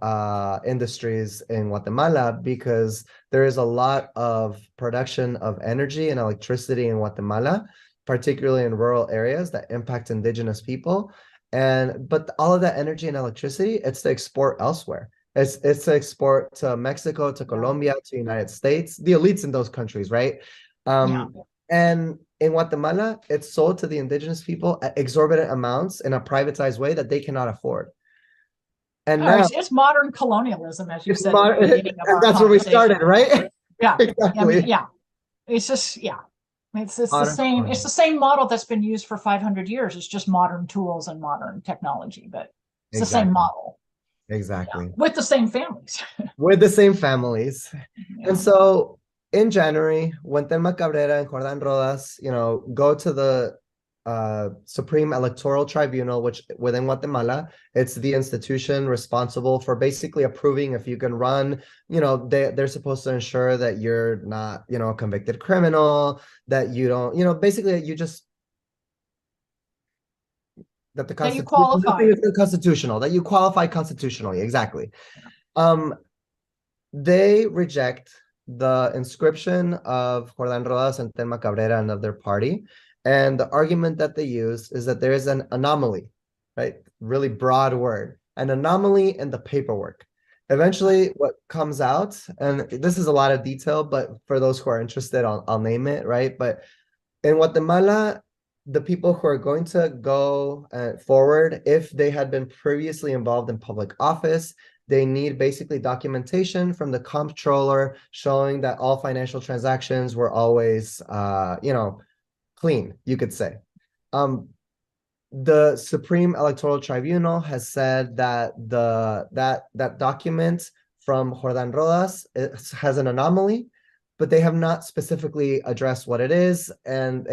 industries in Guatemala, because there is a lot of production of energy and electricity in Guatemala, particularly in rural areas that impact indigenous people. But all of that energy and electricity, it's to export elsewhere. It's to export to Mexico, to Colombia, to the United States, the elites in those countries, right? And in Guatemala, it's sold to the indigenous people at exorbitant amounts in a privatized way that they cannot afford. And now it's modern colonialism, as you said. That's where we started, right? Yeah, Exactly. It's just, It's the Modern same. It's form. the same model that's been used for 500 years. It's just modern tools and modern technology, but it's the same Exactly. model. Yeah, Exactly. with the same families. With the same families. And Yeah. so in January, when Thelma Cabrera and Jordan Rodas, go to the Supreme Electoral Tribunal, which within Guatemala, it's the institution responsible for basically approving if you can run. They're supposed to ensure that you're not, a convicted criminal, that you don't, basically you just that the That you Constitution, qualify. nothing is unconstitutional, that you qualify constitutionally. Exactly. Um, they reject the inscription of Jordan Rodas and Thelma Cabrera and of their party. And the argument that they use is that there is an anomaly, right? Really broad word, an anomaly in the paperwork. Eventually, what comes out, and this is a lot of detail, but for those who are interested, I'll name it, right? But in Guatemala, the people who are going to go forward, if they had been previously involved in public office, they need basically documentation from the comptroller showing that all financial transactions were always, clean, you could say. The Supreme Electoral Tribunal has said that that document from Jordan Rodas has an anomaly, but they have not specifically addressed what it is, and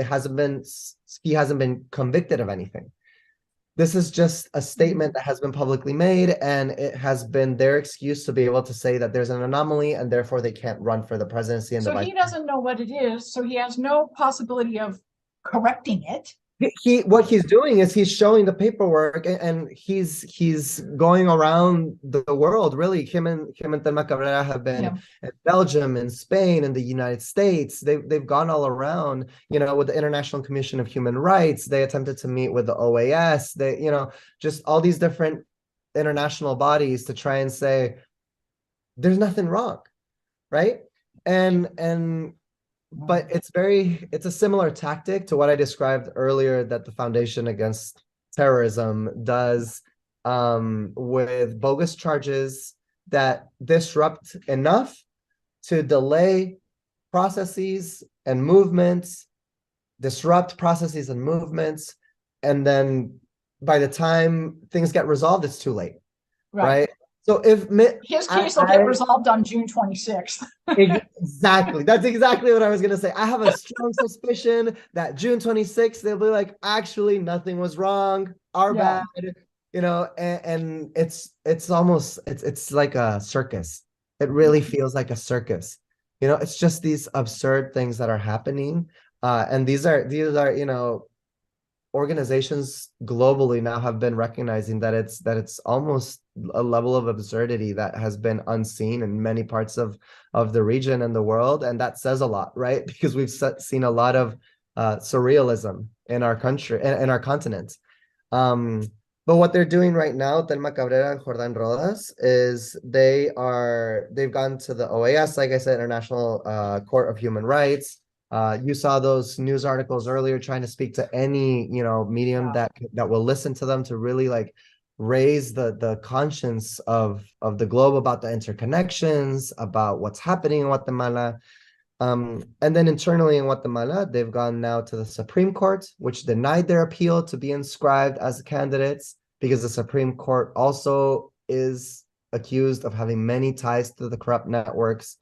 he hasn't been convicted of anything. This is just a statement that has been publicly made, and it has been their excuse to be able to say that there's an anomaly and therefore they can't run for the presidency and the So vice. he doesn't know what it is, so he has no possibility of correcting it. What he's doing is he's showing the paperwork, and he's going around the world. Really, him and Thelma Cabrera have been in Belgium and Spain and the United States. They've gone all around, with the International Commission of Human Rights. They attempted to meet with the OAS. They, just all these different international bodies to try and say there's nothing wrong, right? But it's a similar tactic to what I described earlier that the Foundation Against Terrorism does, with bogus charges that disrupt enough to delay processes and movements, and then by the time things get resolved, it's too late, right? So if his case will get resolved on June 26th. Exactly. That's exactly what I was going to say. I have a strong suspicion that June 26th, they'll be like, actually, nothing was wrong. Our bad, and it's almost, it's like a circus. It really feels like a circus. It's just these absurd things that are happening. And these are, organizations globally now have been recognizing that it's almost a level of absurdity that has been unseen in many parts of the region and the world, and that says a lot, right? Because we've seen a lot of surrealism in our country, in our continent. But what they're doing right now, Thelma Cabrera and Jordan Rodas, is they've gone to the OAS, like I said, International Court of Human Rights. You saw those news articles earlier trying to speak to any, medium that will listen to them to really like raise the conscience of the globe about the interconnections, about what's happening in Guatemala. And then internally in Guatemala, they've gone now to the Supreme Court, which denied their appeal to be inscribed as candidates because the Supreme Court also is accused of having many ties to the corrupt networks.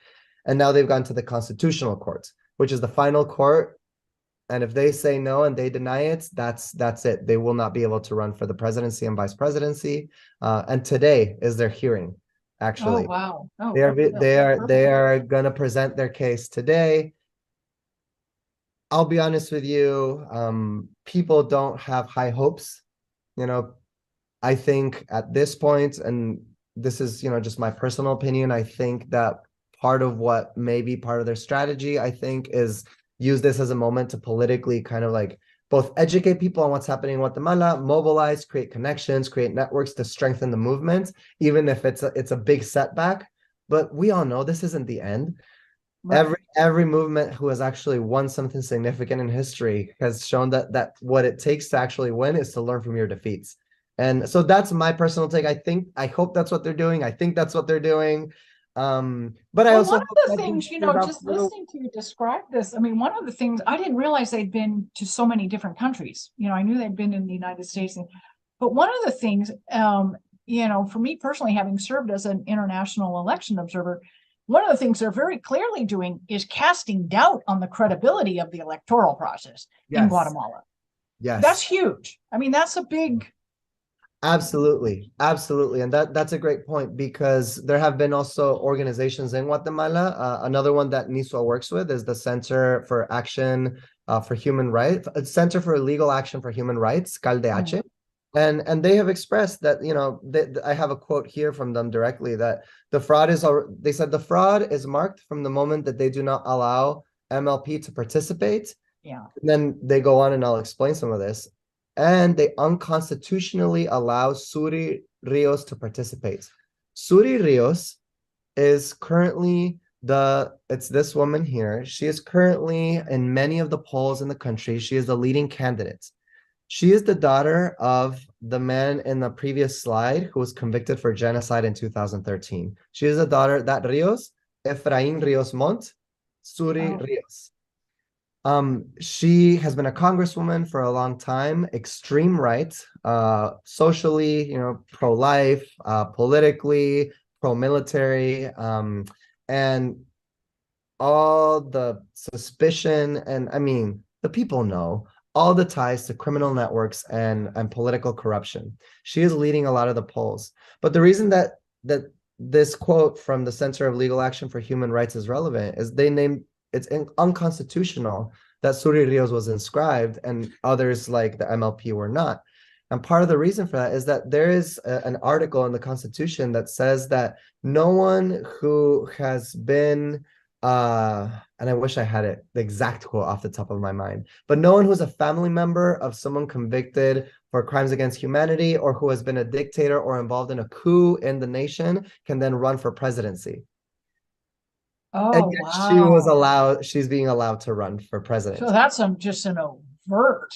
And now they've gone to the Constitutional Court, which is the final court. And if they say no and they deny it, that's it. They will not be able to run for the presidency and vice presidency. And today is their hearing, actually. Oh, wow. Oh, they are going to present their case today. I'll be honest with you. People don't have high hopes. I think at this point, and this is, just my personal opinion, I think that part of what may be part of their strategy, I think, is use this as a moment to politically kind of like both educate people on what's happening in Guatemala, mobilize, create connections, create networks to strengthen the movement, even if it's a big setback. But we all know this isn't the end. Right. Every movement who has actually won something significant in history has shown that what it takes to actually win is to learn from your defeats. And so that's my personal take. I hope that's what they're doing. I think that's what they're doing. But I Well, also one hope of the that he things, stood up just for the. listening to you describe this, I mean, one of the things I didn't realize they'd been to so many different countries. I knew they'd been in the United States, but one of the things, for me personally, having served as an international election observer, one of the things they're very clearly doing is casting doubt on the credibility of the electoral process in Yes, Guatemala. That's yes. huge. I mean, that's a big. Absolutely, absolutely, and that's a great point because there have been also organizations in Guatemala. Another one that NISGUA works with is the Center for Action for Human Rights, Center for Legal Action for Human Rights, CALDH, and they have expressed that I have a quote here from them directly that they said the fraud is marked from the moment that they do not allow MLP to participate. Yeah. And then they go on, and I'll explain some of this. And they unconstitutionally allow Suri Rios to participate. Suri Rios is currently it's this woman here. She is currently in many of the polls in the country. She is the leading candidate. She is the daughter of the man in the previous slide who was convicted for genocide in 2013. She is the daughter, that Rios, Efraín Rios Montt, Suri Rios. She has been a congresswoman for a long time, extreme right, socially, pro-life, politically, pro-military, and all the suspicion, and I mean, the people know all the ties to criminal networks and political corruption. She is leading a lot of the polls. But the reason that this quote from the Center of Legal Action for Human Rights is relevant is it's unconstitutional that Suri Rios was inscribed and others like the MLP were not. And part of the reason for that is that there is an article in the Constitution that says that no one who has been, and I wish I had the exact quote off the top of my mind, but no one who's a family member of someone convicted for crimes against humanity or who has been a dictator or involved in a coup in the nation can then run for presidency. And Oh, yet she's being allowed to run for president. So that's just an overt.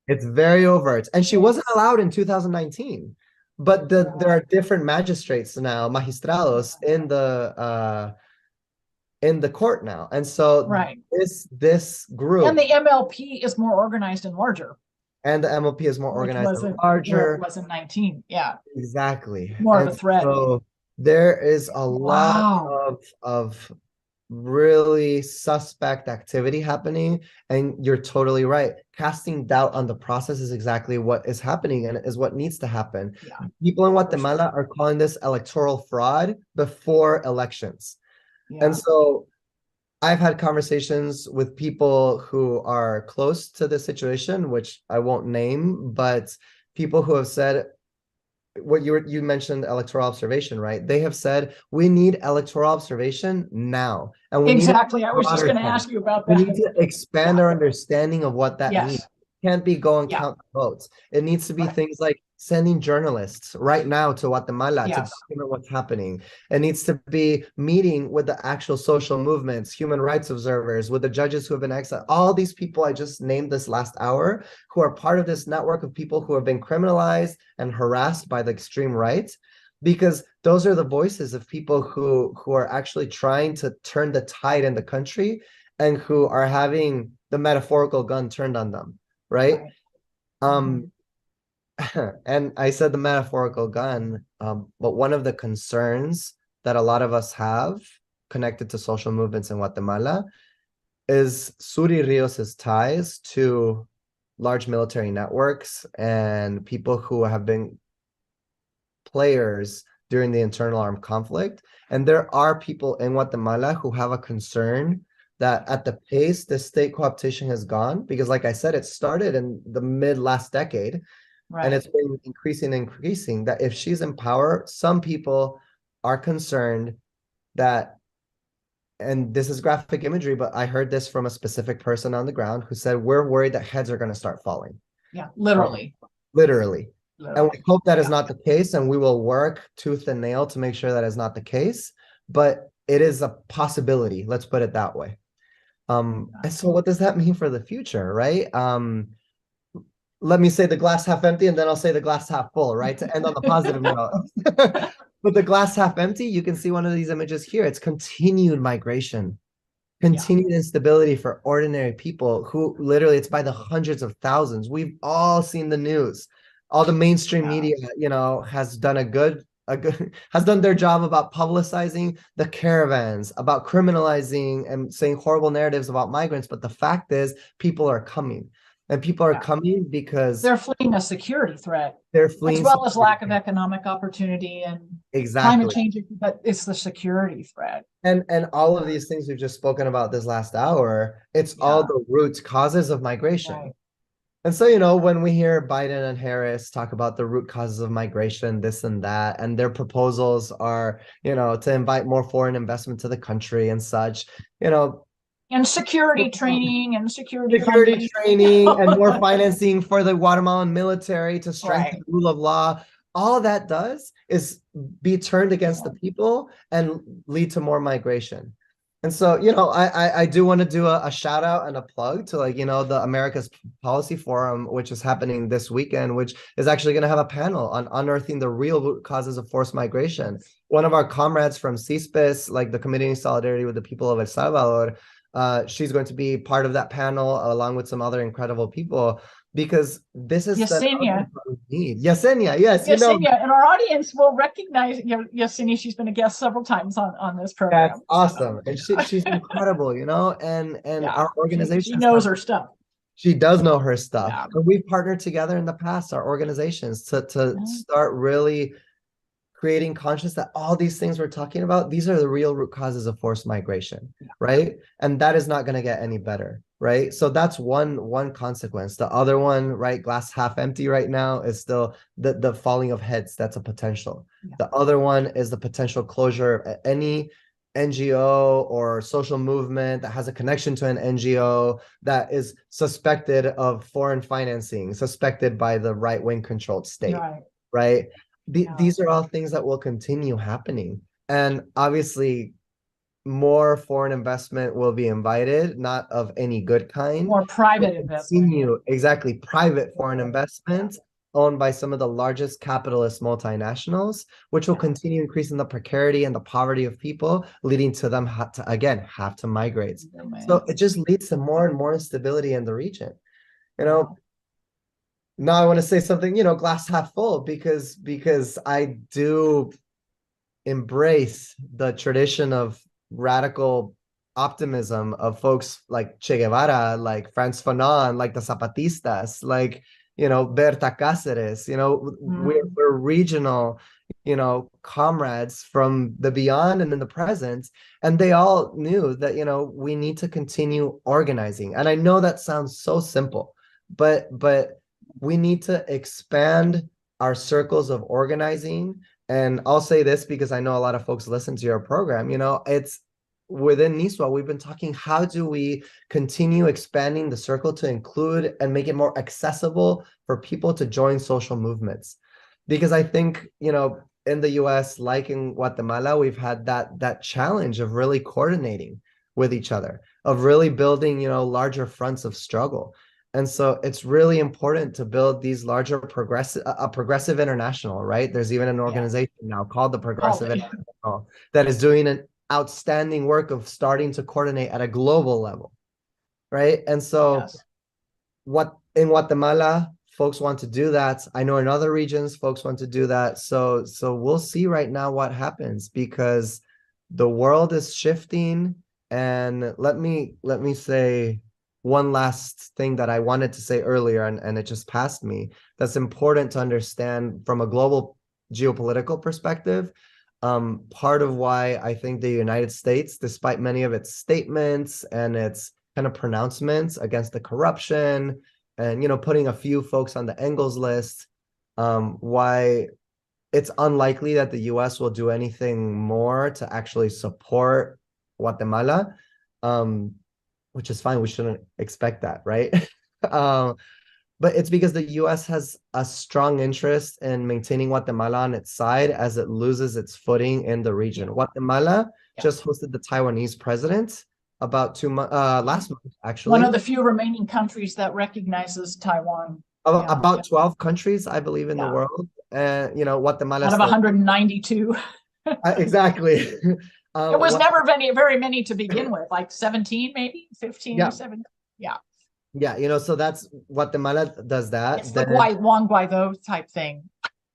It's very overt. And she wasn't allowed in 2019. But there are different magistrates now, magistrados, in the court now. And so this group. And the MLP is more organized and larger. And the MLP is more organized and larger. It was in 19. Yeah. Exactly. More of a threat. So there is a lot of really suspect activity happening, and you're totally right. Casting doubt on the process is exactly what is happening and is what needs to happen. People in Guatemala are calling this electoral fraud before elections. And so I've had conversations with people who are close to the situation, which I won't name, but people who have said, what you mentioned electoral observation, right? They have said we need electoral observation now, and I was just going to ask you about that. We need to expand our understanding of what that means. It can't be go and count the votes. It needs to be things like sending journalists right now to Guatemala to document what's happening. It needs to be meeting with the actual social movements, human rights observers, with the judges who have been exiled. All these people I just named this last hour who are part of this network of people who have been criminalized and harassed by the extreme right, because those are the voices of people who are actually trying to turn the tide in the country and who are having the metaphorical gun turned on them, right? And I said the metaphorical gun, but one of the concerns that a lot of us have connected to social movements in Guatemala is Suri Rios's ties to large military networks and people who have been players during the internal armed conflict. And there are people in Guatemala who have a concern that at the pace the state cooptation has gone, because like I said, it started in the mid last decade. And it's been increasing, that if she's in power, some people are concerned that, and this is graphic imagery, but I heard this from a specific person on the ground who said, we're worried that heads are going to start falling. Yeah, literally. Literally. And we hope that is not the case, and we will work tooth and nail to make sure that is not the case, but it is a possibility. Let's put it that way. And so what does that mean for the future, right? Let me say the glass half empty, and then I'll say the glass half full, right? To end on the positive note. But the glass half empty, you can see one of these images here. It's continued migration, continued instability for ordinary people who literally, it's by the hundreds of thousands. We've all seen the news. All the mainstream media, has done has done their job about publicizing the caravans, about criminalizing and saying horrible narratives about migrants. But the fact is, people are coming. And people are coming because they're fleeing a security threat. They're fleeing as well as lack of economic opportunity and climate change, but it's the security threat. And all of these things we've just spoken about this last hour, it's all the root causes of migration. Right. And so, when we hear Biden and Harris talk about the root causes of migration, this and that, and their proposals are, to invite more foreign investment to the country and such, and security training and security training and more financing for the Guatemalan military to strengthen the rule of law. All that does is be turned against the people and lead to more migration. And so, I do want to do a shout out and a plug to the America's Policy Forum, which is happening this weekend, which is actually going to have a panel on unearthing the real root causes of forced migration. One of our comrades from CISPES, like the Committee in Solidarity with the People of El Salvador, she's going to be part of that panel along with some other incredible people, because this is Yesenia. Yesenia, yes. Yesenia, and our audience will recognize Yesenia. She's been a guest several times on this program. That's awesome. And she's incredible, and our organization, she knows her stuff. She does know her stuff. Yeah. And we've partnered together in the past, our organizations, to start really creating conscious that all these things we're talking about, these are the real root causes of forced migration, right? And that is not going to get any better, right? So that's one consequence. The other one, right, glass half empty right now, is still the falling of heads. That's a potential. Yeah. The other one is the potential closure of any NGO or social movement that has a connection to an NGO that is suspected of foreign financing, suspected by the right-wing controlled state, right? These are all things that will continue happening. And obviously, more foreign investment will be invited, not of any good kind. More private investment. Exactly. Private foreign investment owned by some of the largest capitalist multinationals, which will continue increasing the precarity and the poverty of people, leading to them have to migrate. So it just leads to more and more instability in the region. Now I want to say something, glass half full, because I do embrace the tradition of radical optimism of folks like Che Guevara, like Franz Fanon, like the Zapatistas, like, Berta Cáceres, we're regional, comrades from the beyond and in the present. And they all knew that, we need to continue organizing. And I know that sounds so simple, but we need to expand our circles of organizing. And I'll say this because I know a lot of folks listen to your program. It's within NISGUA, we've been talking, how do we continue expanding the circle to include and make it more accessible for people to join social movements? Because I think, in the US, like in Guatemala, we've had that challenge of really coordinating with each other, of really building, larger fronts of struggle. And so it's really important to build these larger progressive international, right? There's even an organization now called the Progressive International that is doing an outstanding work of starting to coordinate at a global level, right? And so what in Guatemala, folks want to do that. I know in other regions, folks want to do that. So we'll see right now what happens, because the world is shifting. And let me say one last thing that I wanted to say earlier, and it just passed me, that's important to understand from a global geopolitical perspective. Part of why I think the United States, despite many of its statements and its kind of pronouncements against the corruption and, putting a few folks on the Engels list, why it's unlikely that the US will do anything more to actually support Guatemala, which is fine. We shouldn't expect that, right? But it's because the US has a strong interest in maintaining Guatemala on its side as it loses its footing in the region. Guatemala just hosted the Taiwanese president about last month, actually. One of the few remaining countries that recognizes Taiwan. Yeah. About 12 countries, I believe, in the Yeah. world. And, Guatemala Out of still 192. exactly. It was What, never very many to begin with, like 17, maybe 15 or yeah, 7. Yeah. yeah, so that's Guatemala does that. It's the Then Juan Guaido type thing.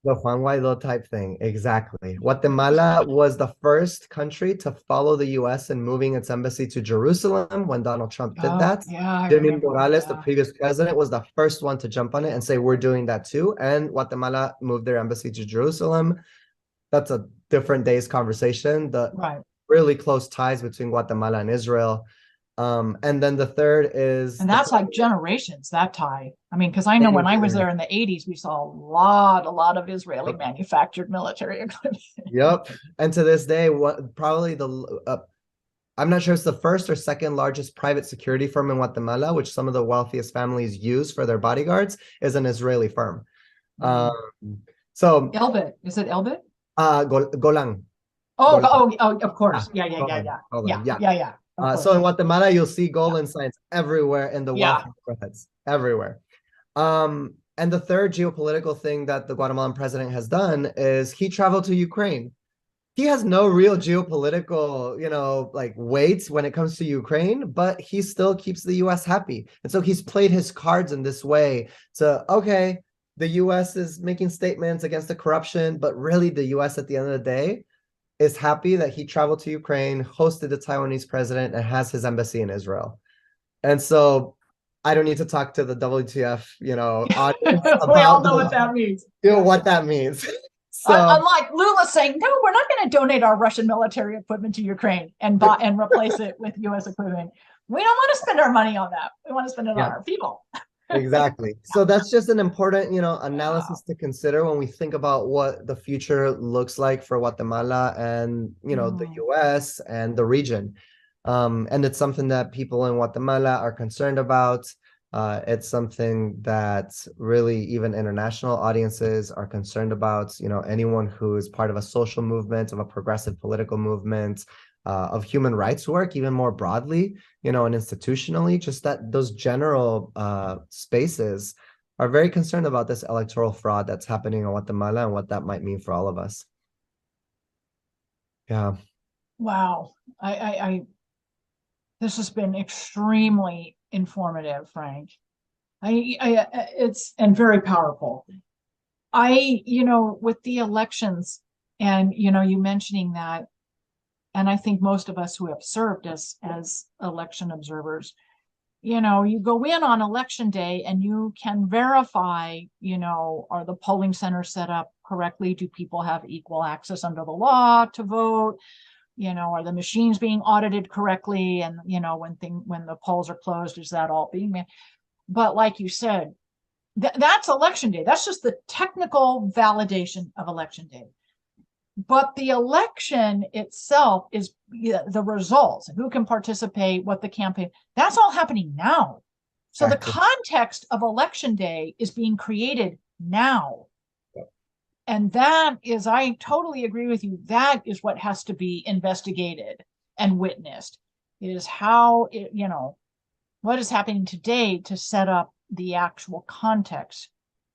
the Juan Guaido type thing, exactly. Guatemala was the first country to follow the US in moving its embassy to Jerusalem when Donald Trump did Oh, that. yeah, I Jimmy remember. Morales, the Yeah. previous president, was the first one to jump on it and say, we're doing that too. And Guatemala moved their embassy to Jerusalem. That's a different day's conversation. The Right. really close ties between Guatemala and Israel. And then the third is And the that's like generations, that tie. I mean, because I know when I was there in the 80s, we saw a lot of Israeli manufactured military equipment. Yep. And to this day, what probably I'm not sure it's the first or second largest private security firm in Guatemala, which some of the wealthiest families use for their bodyguards, is an Israeli firm. Um, so Elbit. Is it Elbit? Golan. Of Ah, course. Yeah. Golan, Golan, yeah. Yeah. Of So in course. Guatemala, you'll see Yeah. Golan signs everywhere in the Yeah. wealthy neighborhoods, everywhere. And the third geopolitical thing that the Guatemalan president has done is he traveled to Ukraine. He has no real geopolitical, like weight when it comes to Ukraine, but he still keeps the US happy. And so he's played his cards in this way to, okay, the US is making statements against the corruption, but really the US at the end of the day is happy that he traveled to Ukraine, hosted the Taiwanese president, and has his embassy in Israel. And so I don't need to talk to the WTF, audience We all about know what that means. what that means. So Unlike Lula saying, no, we're not going to donate our Russian military equipment to Ukraine and replace it with US equipment. We don't want to spend our money on that. We want to spend it on our people. Exactly. So that's just an important, analysis to consider when we think about what the future looks like for Guatemala and, the US and the region. And it's something that people in Guatemala are concerned about. It's something that really even international audiences are concerned about. Anyone who is part of a social movement, of a progressive political movement, of human rights work, even more broadly, and institutionally, just that those general spaces are very concerned about this electoral fraud that's happening in Guatemala and what that might mean for all of us. Yeah. Wow. This has been extremely informative, Frank. It's and very powerful. With the elections and, you mentioning that, and I think most of us who have served as election observers, you go in on election day and you can verify, are the polling centers set up correctly? Do people have equal access under the law to vote? Are the machines being audited correctly? And, when the polls are closed, is that all being made? But like you said, that's election day. That's just the technical validation of election day. But the election itself is the results, who can participate, what the campaign, that's all happening now. So the context of election day is being created now. And that is, I totally agree with you. That is what has to be investigated and witnessed, is how, what is happening today to set up the actual context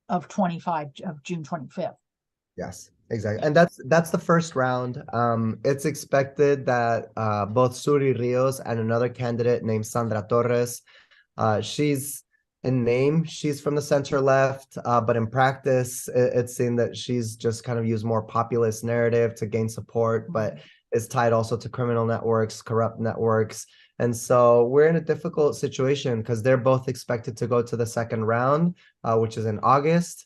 of June 25th. Yes, exactly. And that's the first round. It's expected that both Suri Rios and another candidate named Sandra Torres, she's in name, she's from the center left, but in practice, it's seen that she's just kind of used more populist narrative to gain support, but is tied also to criminal networks, corrupt networks. And so we're in a difficult situation because they're both expected to go to the second round, which is in August.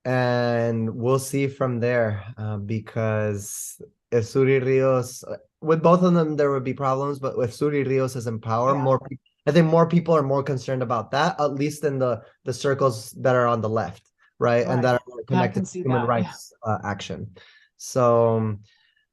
And we'll see from there, because if Suri Rios, with both of them, there would be problems, but if Suri Rios is in power, I think more people are more concerned about that, at least in the circles that are on the left, right? And that are connected to human rights action. So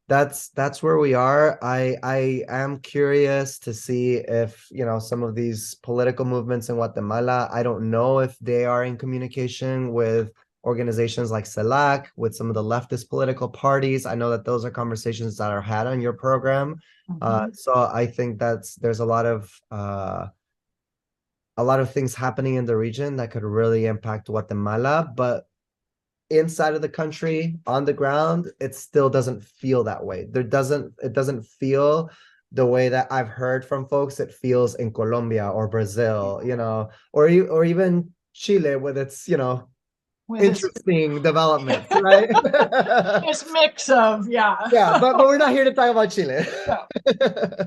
that's where we are. I am curious to see if, some of these political movements in Guatemala, I don't know if they are in communication with organizations like CELAC, with some of the leftist political parties. I know that those are conversations that are had on your program. So I think there's a lot of a lot of things happening in the region that could really impact Guatemala, but inside of the country, on the ground, it still doesn't feel that way. It doesn't feel the way that I've heard from folks it feels in Colombia or Brazil, or even Chile with its, with this interesting developments, right? this mix of Yeah, but we're not here to talk about Chile. yeah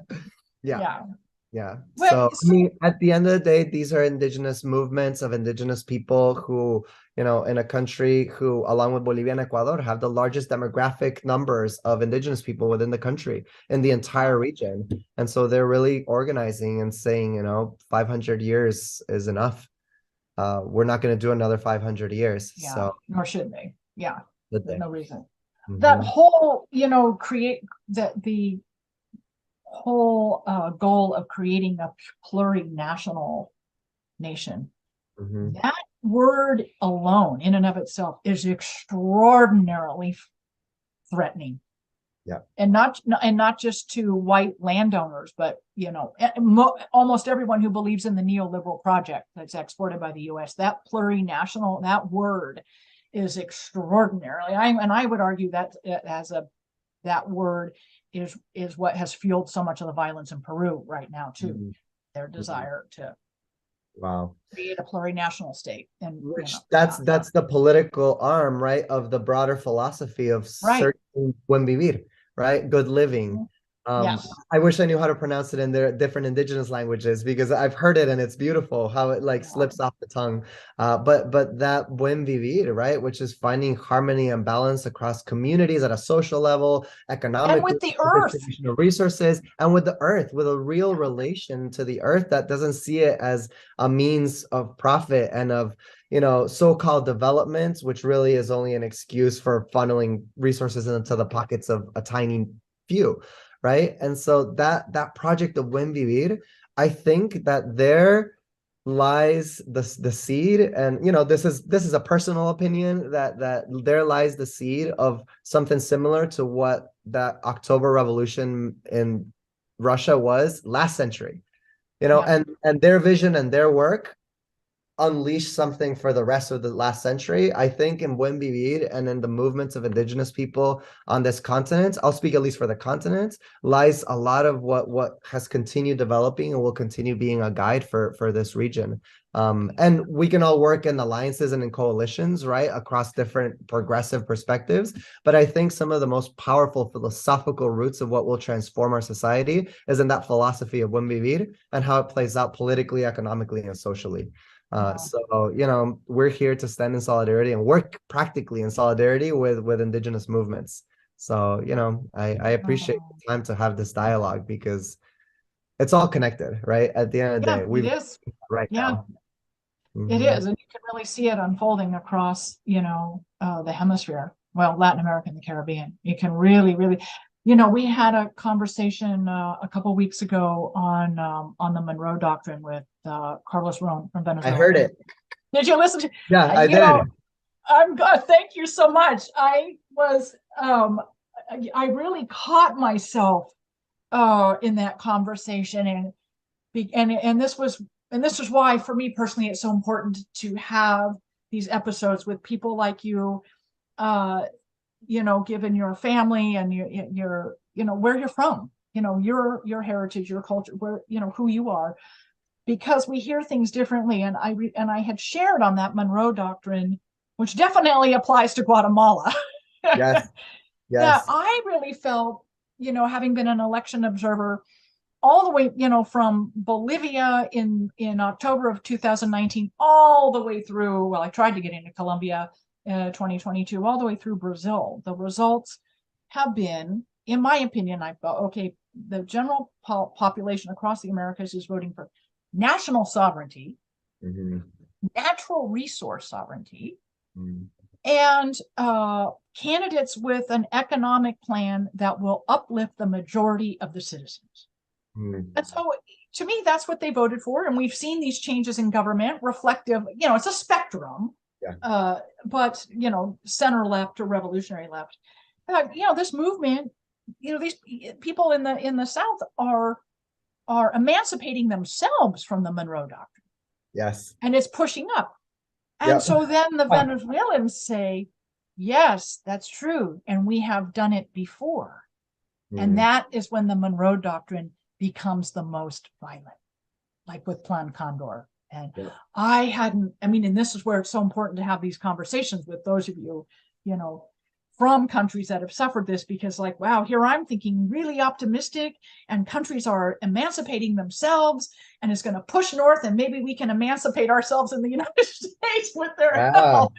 Yeah. yeah. Yeah. But So, I mean, at the end of the day, these are indigenous movements of indigenous people who, in a country who, along with Bolivia and Ecuador, have the largest demographic numbers of indigenous people within the country in the entire region. And so they're really organizing and saying, 500 years is enough. We're not going to do another 500 years. yeah, So, nor should they. Yeah, there's no reason. That Mhm. whole, create that the whole goal of creating a plurinational nation. Mhm. That word alone, in and of itself, is extraordinarily threatening. Yeah. And not just to white landowners, but almost everyone who believes in the neoliberal project that's exported by the U.S. That plurinational, that word is extraordinarily. I would argue that that word is what has fueled so much of the violence in Peru right now too. Mhm. Their desire to Wow. create a plurinational state, and Which that's the political arm, right, of the broader philosophy of right. certain buen vivir, right? Good living. Yes. I wish I knew how to pronounce it in their different indigenous languages because I've heard it and it's beautiful how it like slips off the tongue. But that buen vivir, right, which is finding harmony and balance across communities at a social level, economic, and with the earth, distribution of resources, and with the earth, with a real relation to the earth that doesn't see it as a means of profit and of so-called development, which really is only an excuse for funneling resources into the pockets of a tiny few, right? And so that project of Buen Vivir, I think that there lies the seed, and this is a personal opinion, that there lies the seed of something similar to what that October Revolution in Russia was last century, and their vision and their work unleash something for the rest of the last century. I think in Buen Vivir and in the movements of indigenous people on this continent, I'll speak at least for the continent, lies a lot of what has continued developing and will continue being a guide for this region. And we can all work in alliances and in coalitions, right, across different progressive perspectives. But I think some of the most powerful philosophical roots of what will transform our society is in that philosophy of Buen Vivir and how it plays out politically, economically, and socially. So, we're here to stand in solidarity and work practically in solidarity with indigenous movements. So, I appreciate the time to have this dialogue because it's all connected, right? At the end of the day, it is. right now. It is, and you can really see it unfolding across, the hemisphere. Well, Latin America and the Caribbean. You can really, really, we had a conversation a couple weeks ago on the Monroe Doctrine with Carlos Ron from Venezuela. I heard it. Did you listen to? Yeah, I did. I'm good. Thank you so much. I was, I really caught myself in that conversation, and this is why, for me personally, it's so important to have these episodes with people like you, given your family and your where you're from, your heritage, your culture, where, who you are, because we hear things differently. And I had shared on that Monroe Doctrine, which definitely applies to Guatemala. Yes. That I really felt, having been an election observer all the way, from Bolivia in October of 2019, all the way through, well, I tried to get into Colombia 2022, all the way through Brazil. The results have been, in my opinion, I thought, okay, the general population across the Americas is voting for national sovereignty, natural resource sovereignty, and candidates with an economic plan that will uplift the majority of the citizens. And so, to me, that's what they voted for. And we've seen these changes in government reflective, it's a spectrum, but, center left or revolutionary left. This movement, these people in the South are emancipating themselves from the Monroe Doctrine. Yes. and it's pushing up. And Yeah. so then the Venezuelans say, yes, that's true. And we have done it before. And that is when the Monroe Doctrine becomes the most violent, like with Plan Condor. And and this is where it's so important to have these conversations with those of you, from countries that have suffered this, because like, wow, here I'm thinking really optimistic and countries are emancipating themselves and it's going to push north and maybe we can emancipate ourselves in the United States with their help.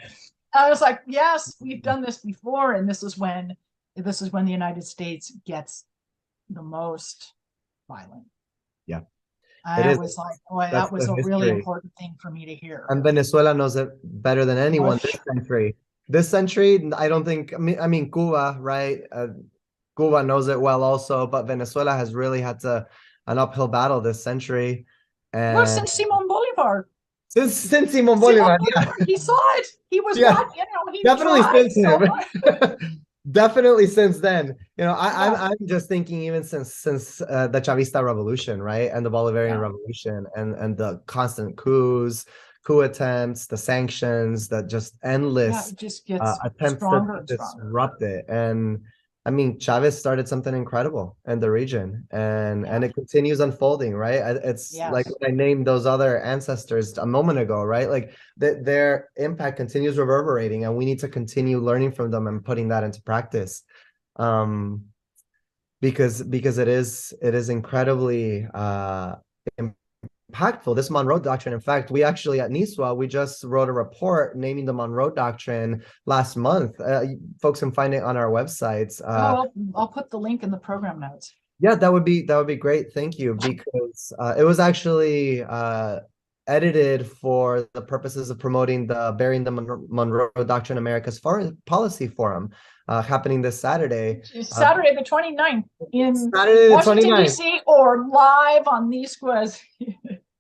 I was like, yes, we've done this before. And this is when the United States gets the most violent. Yeah. I was like, boy, that was a really important thing for me to hear. And Venezuela knows it better than anyone this century. This century, I don't think, I mean, Cuba, right? Cuba knows it well also, but Venezuela has really had an uphill battle this century. And well, since Simon Bolivar. Since Simon Bolivar, yeah. He saw it. He was watching, he definitely since him. So definitely since then. I'm just thinking even since the Chavista Revolution, right, and the Bolivarian Revolution, and the constant coup attempts, the sanctions, that just endless attempts to disrupt it. And I mean, Chavez started something incredible in the region, and it continues unfolding, right? It's like I named those other ancestors a moment ago, right? Like their impact continues reverberating, and we need to continue learning from them and putting that into practice, because it is incredibly impactful. This Monroe Doctrine, in fact, we actually at NISGUA, we just wrote a report naming the Monroe Doctrine last month. Folks can find it on our websites. I'll put the link in the program notes. Yeah, that would be great. Thank you, because it was actually edited for the purposes of promoting the Burying the Monroe Doctrine America's Foreign Policy Forum, happening this Saturday. Saturday the 29th in Washington, D.C., or live on NISGUA's.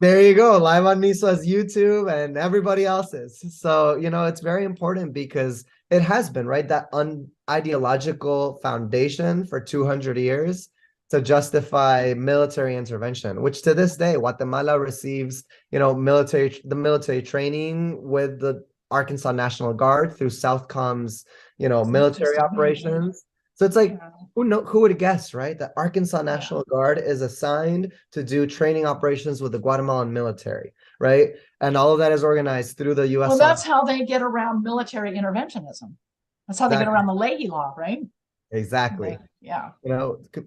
There you go, live on NISGUA's YouTube and everybody else's. So, it's very important because it has been, right, that ideological foundation for 200 years to justify military intervention, which to this day, Guatemala receives, the military training with the Arkansas National Guard through Southcom's, military operations. So it's like, who would have guessed, right? The Arkansas National Guard is assigned to do training operations with the Guatemalan military, right? And all of that is organized through the U.S. Well, that's how they get around military interventionism. That's how they get around the Leahy Law, right? Exactly.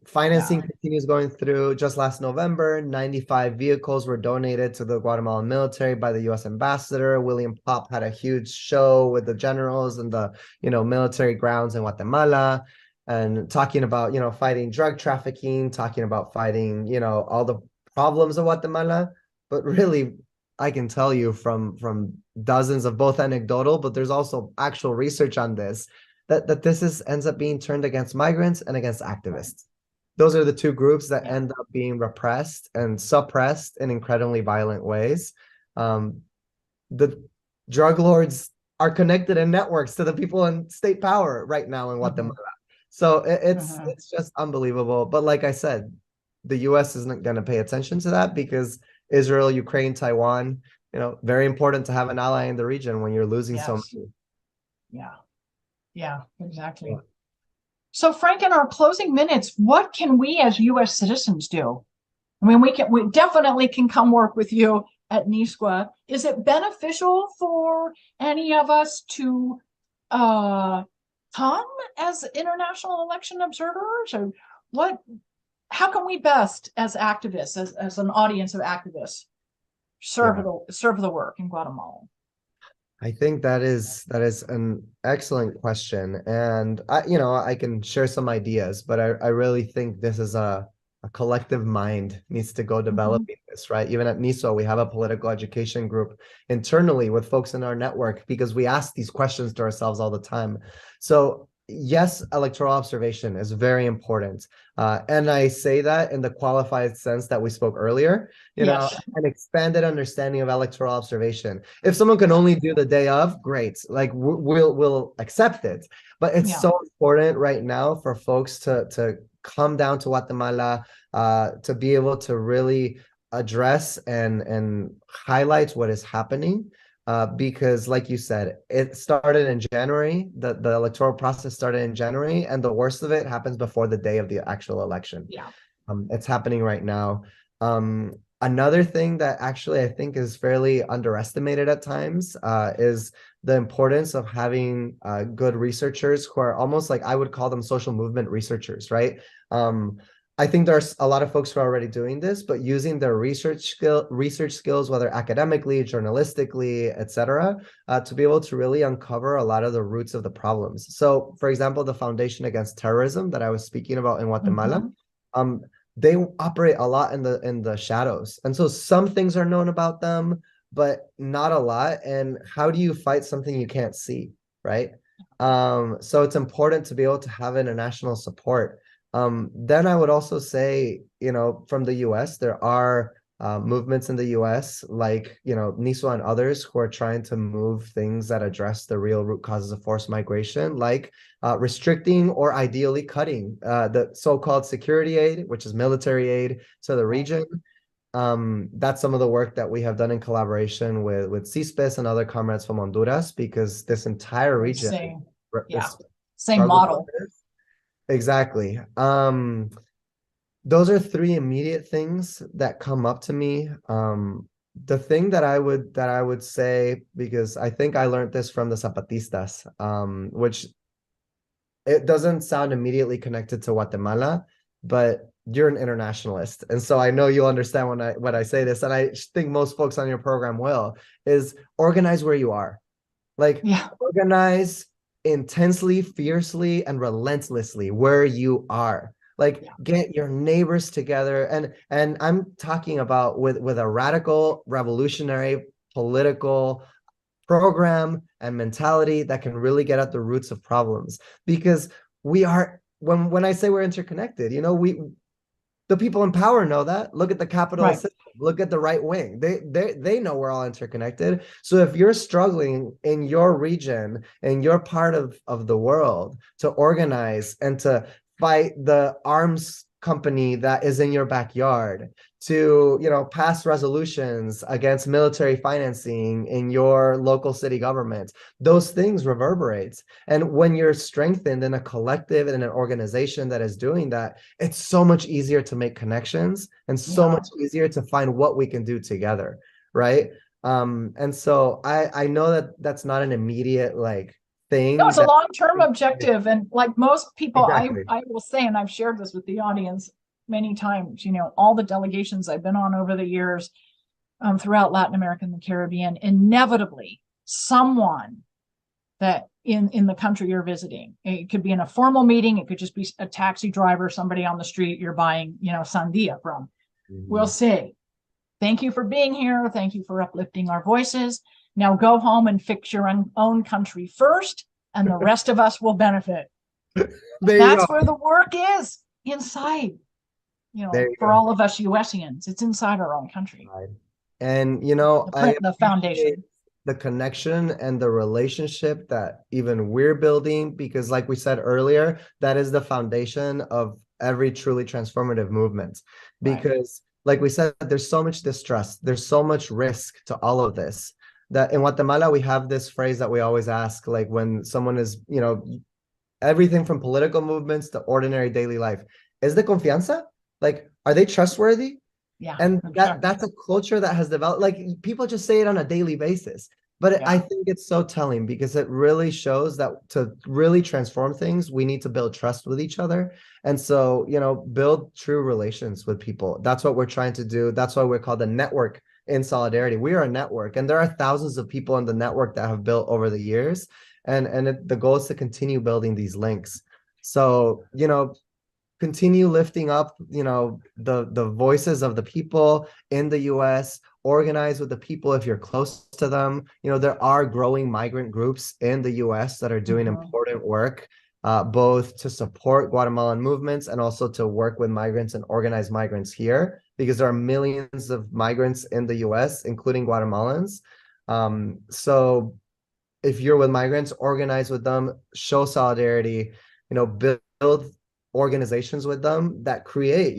Financing continues going through. Just last November, 95 vehicles were donated to the Guatemalan military by the U.S. ambassador. William Pop had a huge show with the generals and the, military grounds in Guatemala, and talking about, fighting drug trafficking, talking about fighting, all the problems of Guatemala. But really, I can tell you from dozens of both anecdotal, but there's also actual research on this, that this ends up being turned against migrants and against activists. Those are the two groups that end up being repressed and suppressed in incredibly violent ways. The drug lords are connected in networks to the people in state power right now in Guatemala. So it's just unbelievable. But like I said, the U.S. isn't going to pay attention to that, because Israel, Ukraine, Taiwan, very important to have an ally in the region when you're losing so many. Yeah, exactly. So Frank, in our closing minutes, what can we as U.S. citizens do? I mean, we definitely can come work with you at NISGUA. Is it beneficial for any of us to come as international election observers, or how can we best as activists, as an audience of activists, serve the work in Guatemala? I think that is an excellent question. And I can share some ideas, but I really think this is a collective mind needs to go developing this, right? Even at NISGUA, we have a political education group internally with folks in our network, because we ask these questions to ourselves all the time. So yes, electoral observation is very important. And I say that in the qualified sense that we spoke earlier, an expanded understanding of electoral observation. If someone can only do the day of, great, like we'll accept it. But it's so important right now for folks to come down to Guatemala, to be able to really address and highlights what is happening. Because like you said, it started in January, the electoral process started in January, and the worst of it happens before the day of the actual election. Yeah. It's happening right now. Another thing that actually I think is fairly underestimated at times is the importance of having good researchers who are almost like, I would call them social movement researchers, right? I think there's a lot of folks who are already doing this, but using their research skills, whether academically, journalistically, etc., to be able to really uncover a lot of the roots of the problems. So, for example, the Foundation Against Terrorism that I was speaking about in Guatemala, they operate a lot in the shadows, and so some things are known about them, but not a lot. And how do you fight something you can't see, right? So it's important to be able to have international support. Then I would also say, from the US, there are movements in the US like, NISGUA and others who are trying to move things that address the real root causes of forced migration, like restricting or ideally cutting the so-called security aid, which is military aid to the region. That's some of the work that we have done in collaboration with CISPES and other comrades from Honduras, because this entire region same model. Exactly. Those are three immediate things that come up to me. The thing that I would say, because I think I learned this from the Zapatistas, which it doesn't sound immediately connected to Guatemala, but you're an internationalist, and so I know you'll understand when I say this, and I think most folks on your program will, is organize where you are. Like, organize intensely, fiercely, and relentlessly where you are. Like, get your neighbors together, and I'm talking about with a radical, revolutionary political program and mentality that can really get at the roots of problems. Because we are, when I say we're interconnected, the people in power know that. Look at the capitalist system. Look at the right wing. They know we're all interconnected. So if you're struggling in your region, in your part of the world, to organize and to fight the arms company that is in your backyard, to pass resolutions against military financing in your local city government, those things reverberate. And when you're strengthened in a collective and an organization that is doing that, it's so much easier to make connections and so much easier to find what we can do together, right? And so I know that that's not an immediate thing. No, it's a long-term objective. And like most people, exactly. I will say, and I've shared this with the audience many times, all the delegations I've been on over the years throughout Latin America and the Caribbean, inevitably someone that in the country you're visiting, it could be in a formal meeting, it could just be a taxi driver, somebody on the street you're buying, sandia from, will say, thank you for being here. Thank you for uplifting our voices. Now go home and fix your own country first, and the rest of us will benefit. That's where the work is, inside. For all of us USians, it's inside our own country. And the foundation, the connection and the relationship that even we're building, because like we said earlier, that is the foundation of every truly transformative movement. Because like we said, there's so much distrust, there's so much risk to all of this, that in Guatemala we have this phrase that we always ask, like when someone is, everything from political movements to ordinary daily life, is the confianza? Like, are they trustworthy? Yeah. And that's a culture that has developed. Like, people just say it on a daily basis. But I think it's so telling, because it really shows that to really transform things, we need to build trust with each other. And so, build true relations with people. That's what we're trying to do. That's why we're called a network in solidarity. We are a network, and there are thousands of people in the network that have built over the years. And the goal is to continue building these links. So, continue lifting up, the voices of the people in the US, organize with the people if you're close to them. There are growing migrant groups in the US that are doing important work, both to support Guatemalan movements and also to work with migrants and organize migrants here, because there are millions of migrants in the US, including Guatemalans. So if you're with migrants, organize with them, show solidarity, build organizations with them that create,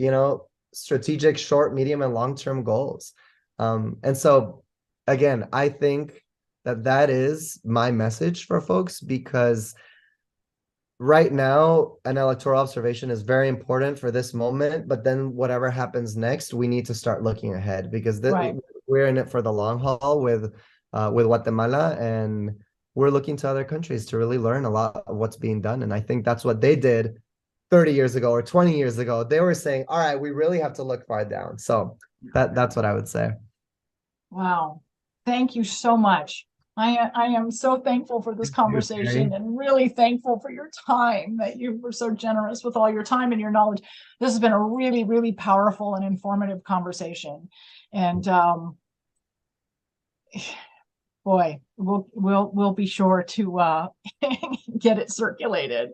strategic short, medium, and long-term goals. And so again, I think that is my message for folks, because right now an electoral observation is very important for this moment, but then whatever happens next, we need to start looking ahead, because we're in it for the long haul with Guatemala, and we're looking to other countries to really learn a lot of what's being done. And I think that's what they did 30 years ago or 20 years ago. They were saying, all right, we really have to look far down. So that's what I would say. Wow. Thank you so much. I am so thankful for this conversation, and really thankful for your time, that you were so generous with all your time and your knowledge. This has been a really, really powerful and informative conversation. And boy, we'll be sure to get it circulated.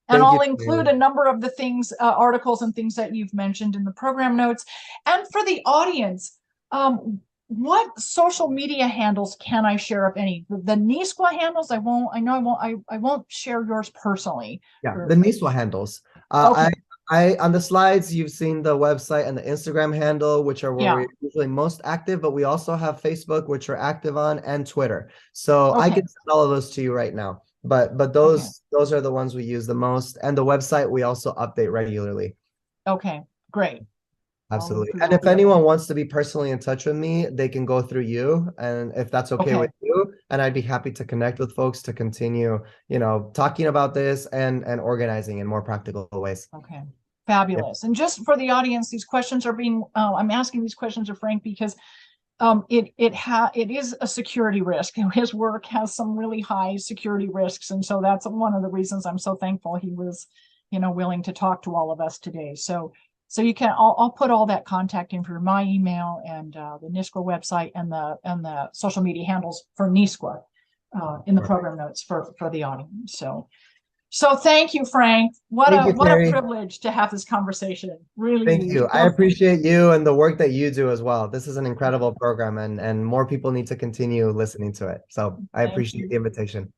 And I'll include a number of the things, articles and things that you've mentioned in the program notes. And for the audience, what social media handles can I share, if any? The NISGUA handles, I won't share yours personally. Yeah, the NISGUA handles. Okay. I on the slides, you've seen the website and the Instagram handle, which are where we're usually most active, but we also have Facebook, which we're active on, and Twitter. So I can send all of those to you right now. But those are the ones we use the most. And the website we also update regularly. Okay, great. Absolutely. And if anyone wants to be personally in touch with me, they can go through you, and if that's okay with you, and I'd be happy to connect with folks to continue, talking about this and organizing in more practical ways. Okay, fabulous. And just for the audience, these questions are being, I'm asking these questions of Frank because it is a security risk. His work has some really high security risks, and so that's one of the reasons I'm so thankful he was, willing to talk to all of us today. So you can, I'll put all that contact information, my email and the NISGUA website and the social media handles for NISGUA in the program notes for the audience. So thank you, Frank. What a privilege to have this conversation. Really. Thank you. I appreciate you and the work that you do as well. This is an incredible program, and more people need to continue listening to it. So I appreciate the invitation.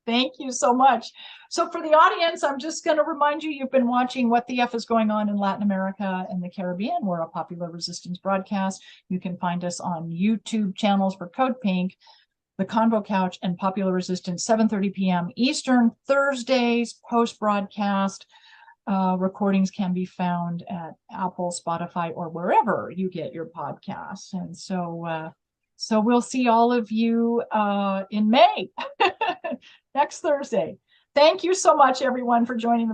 Thank you so much. So for the audience, I'm just going to remind you, you've been watching What the F is Going On in Latin America and the Caribbean. We're a popular resistance broadcast. You can find us on YouTube channels for CODEPINK, The Convo Couch, and Popular Resistance, 7:30 p.m. Eastern, Thursdays, post-broadcast. Recordings can be found at Apple, Spotify, or wherever you get your podcasts. And so we'll see all of you in May, next Thursday. Thank you so much, everyone, for joining the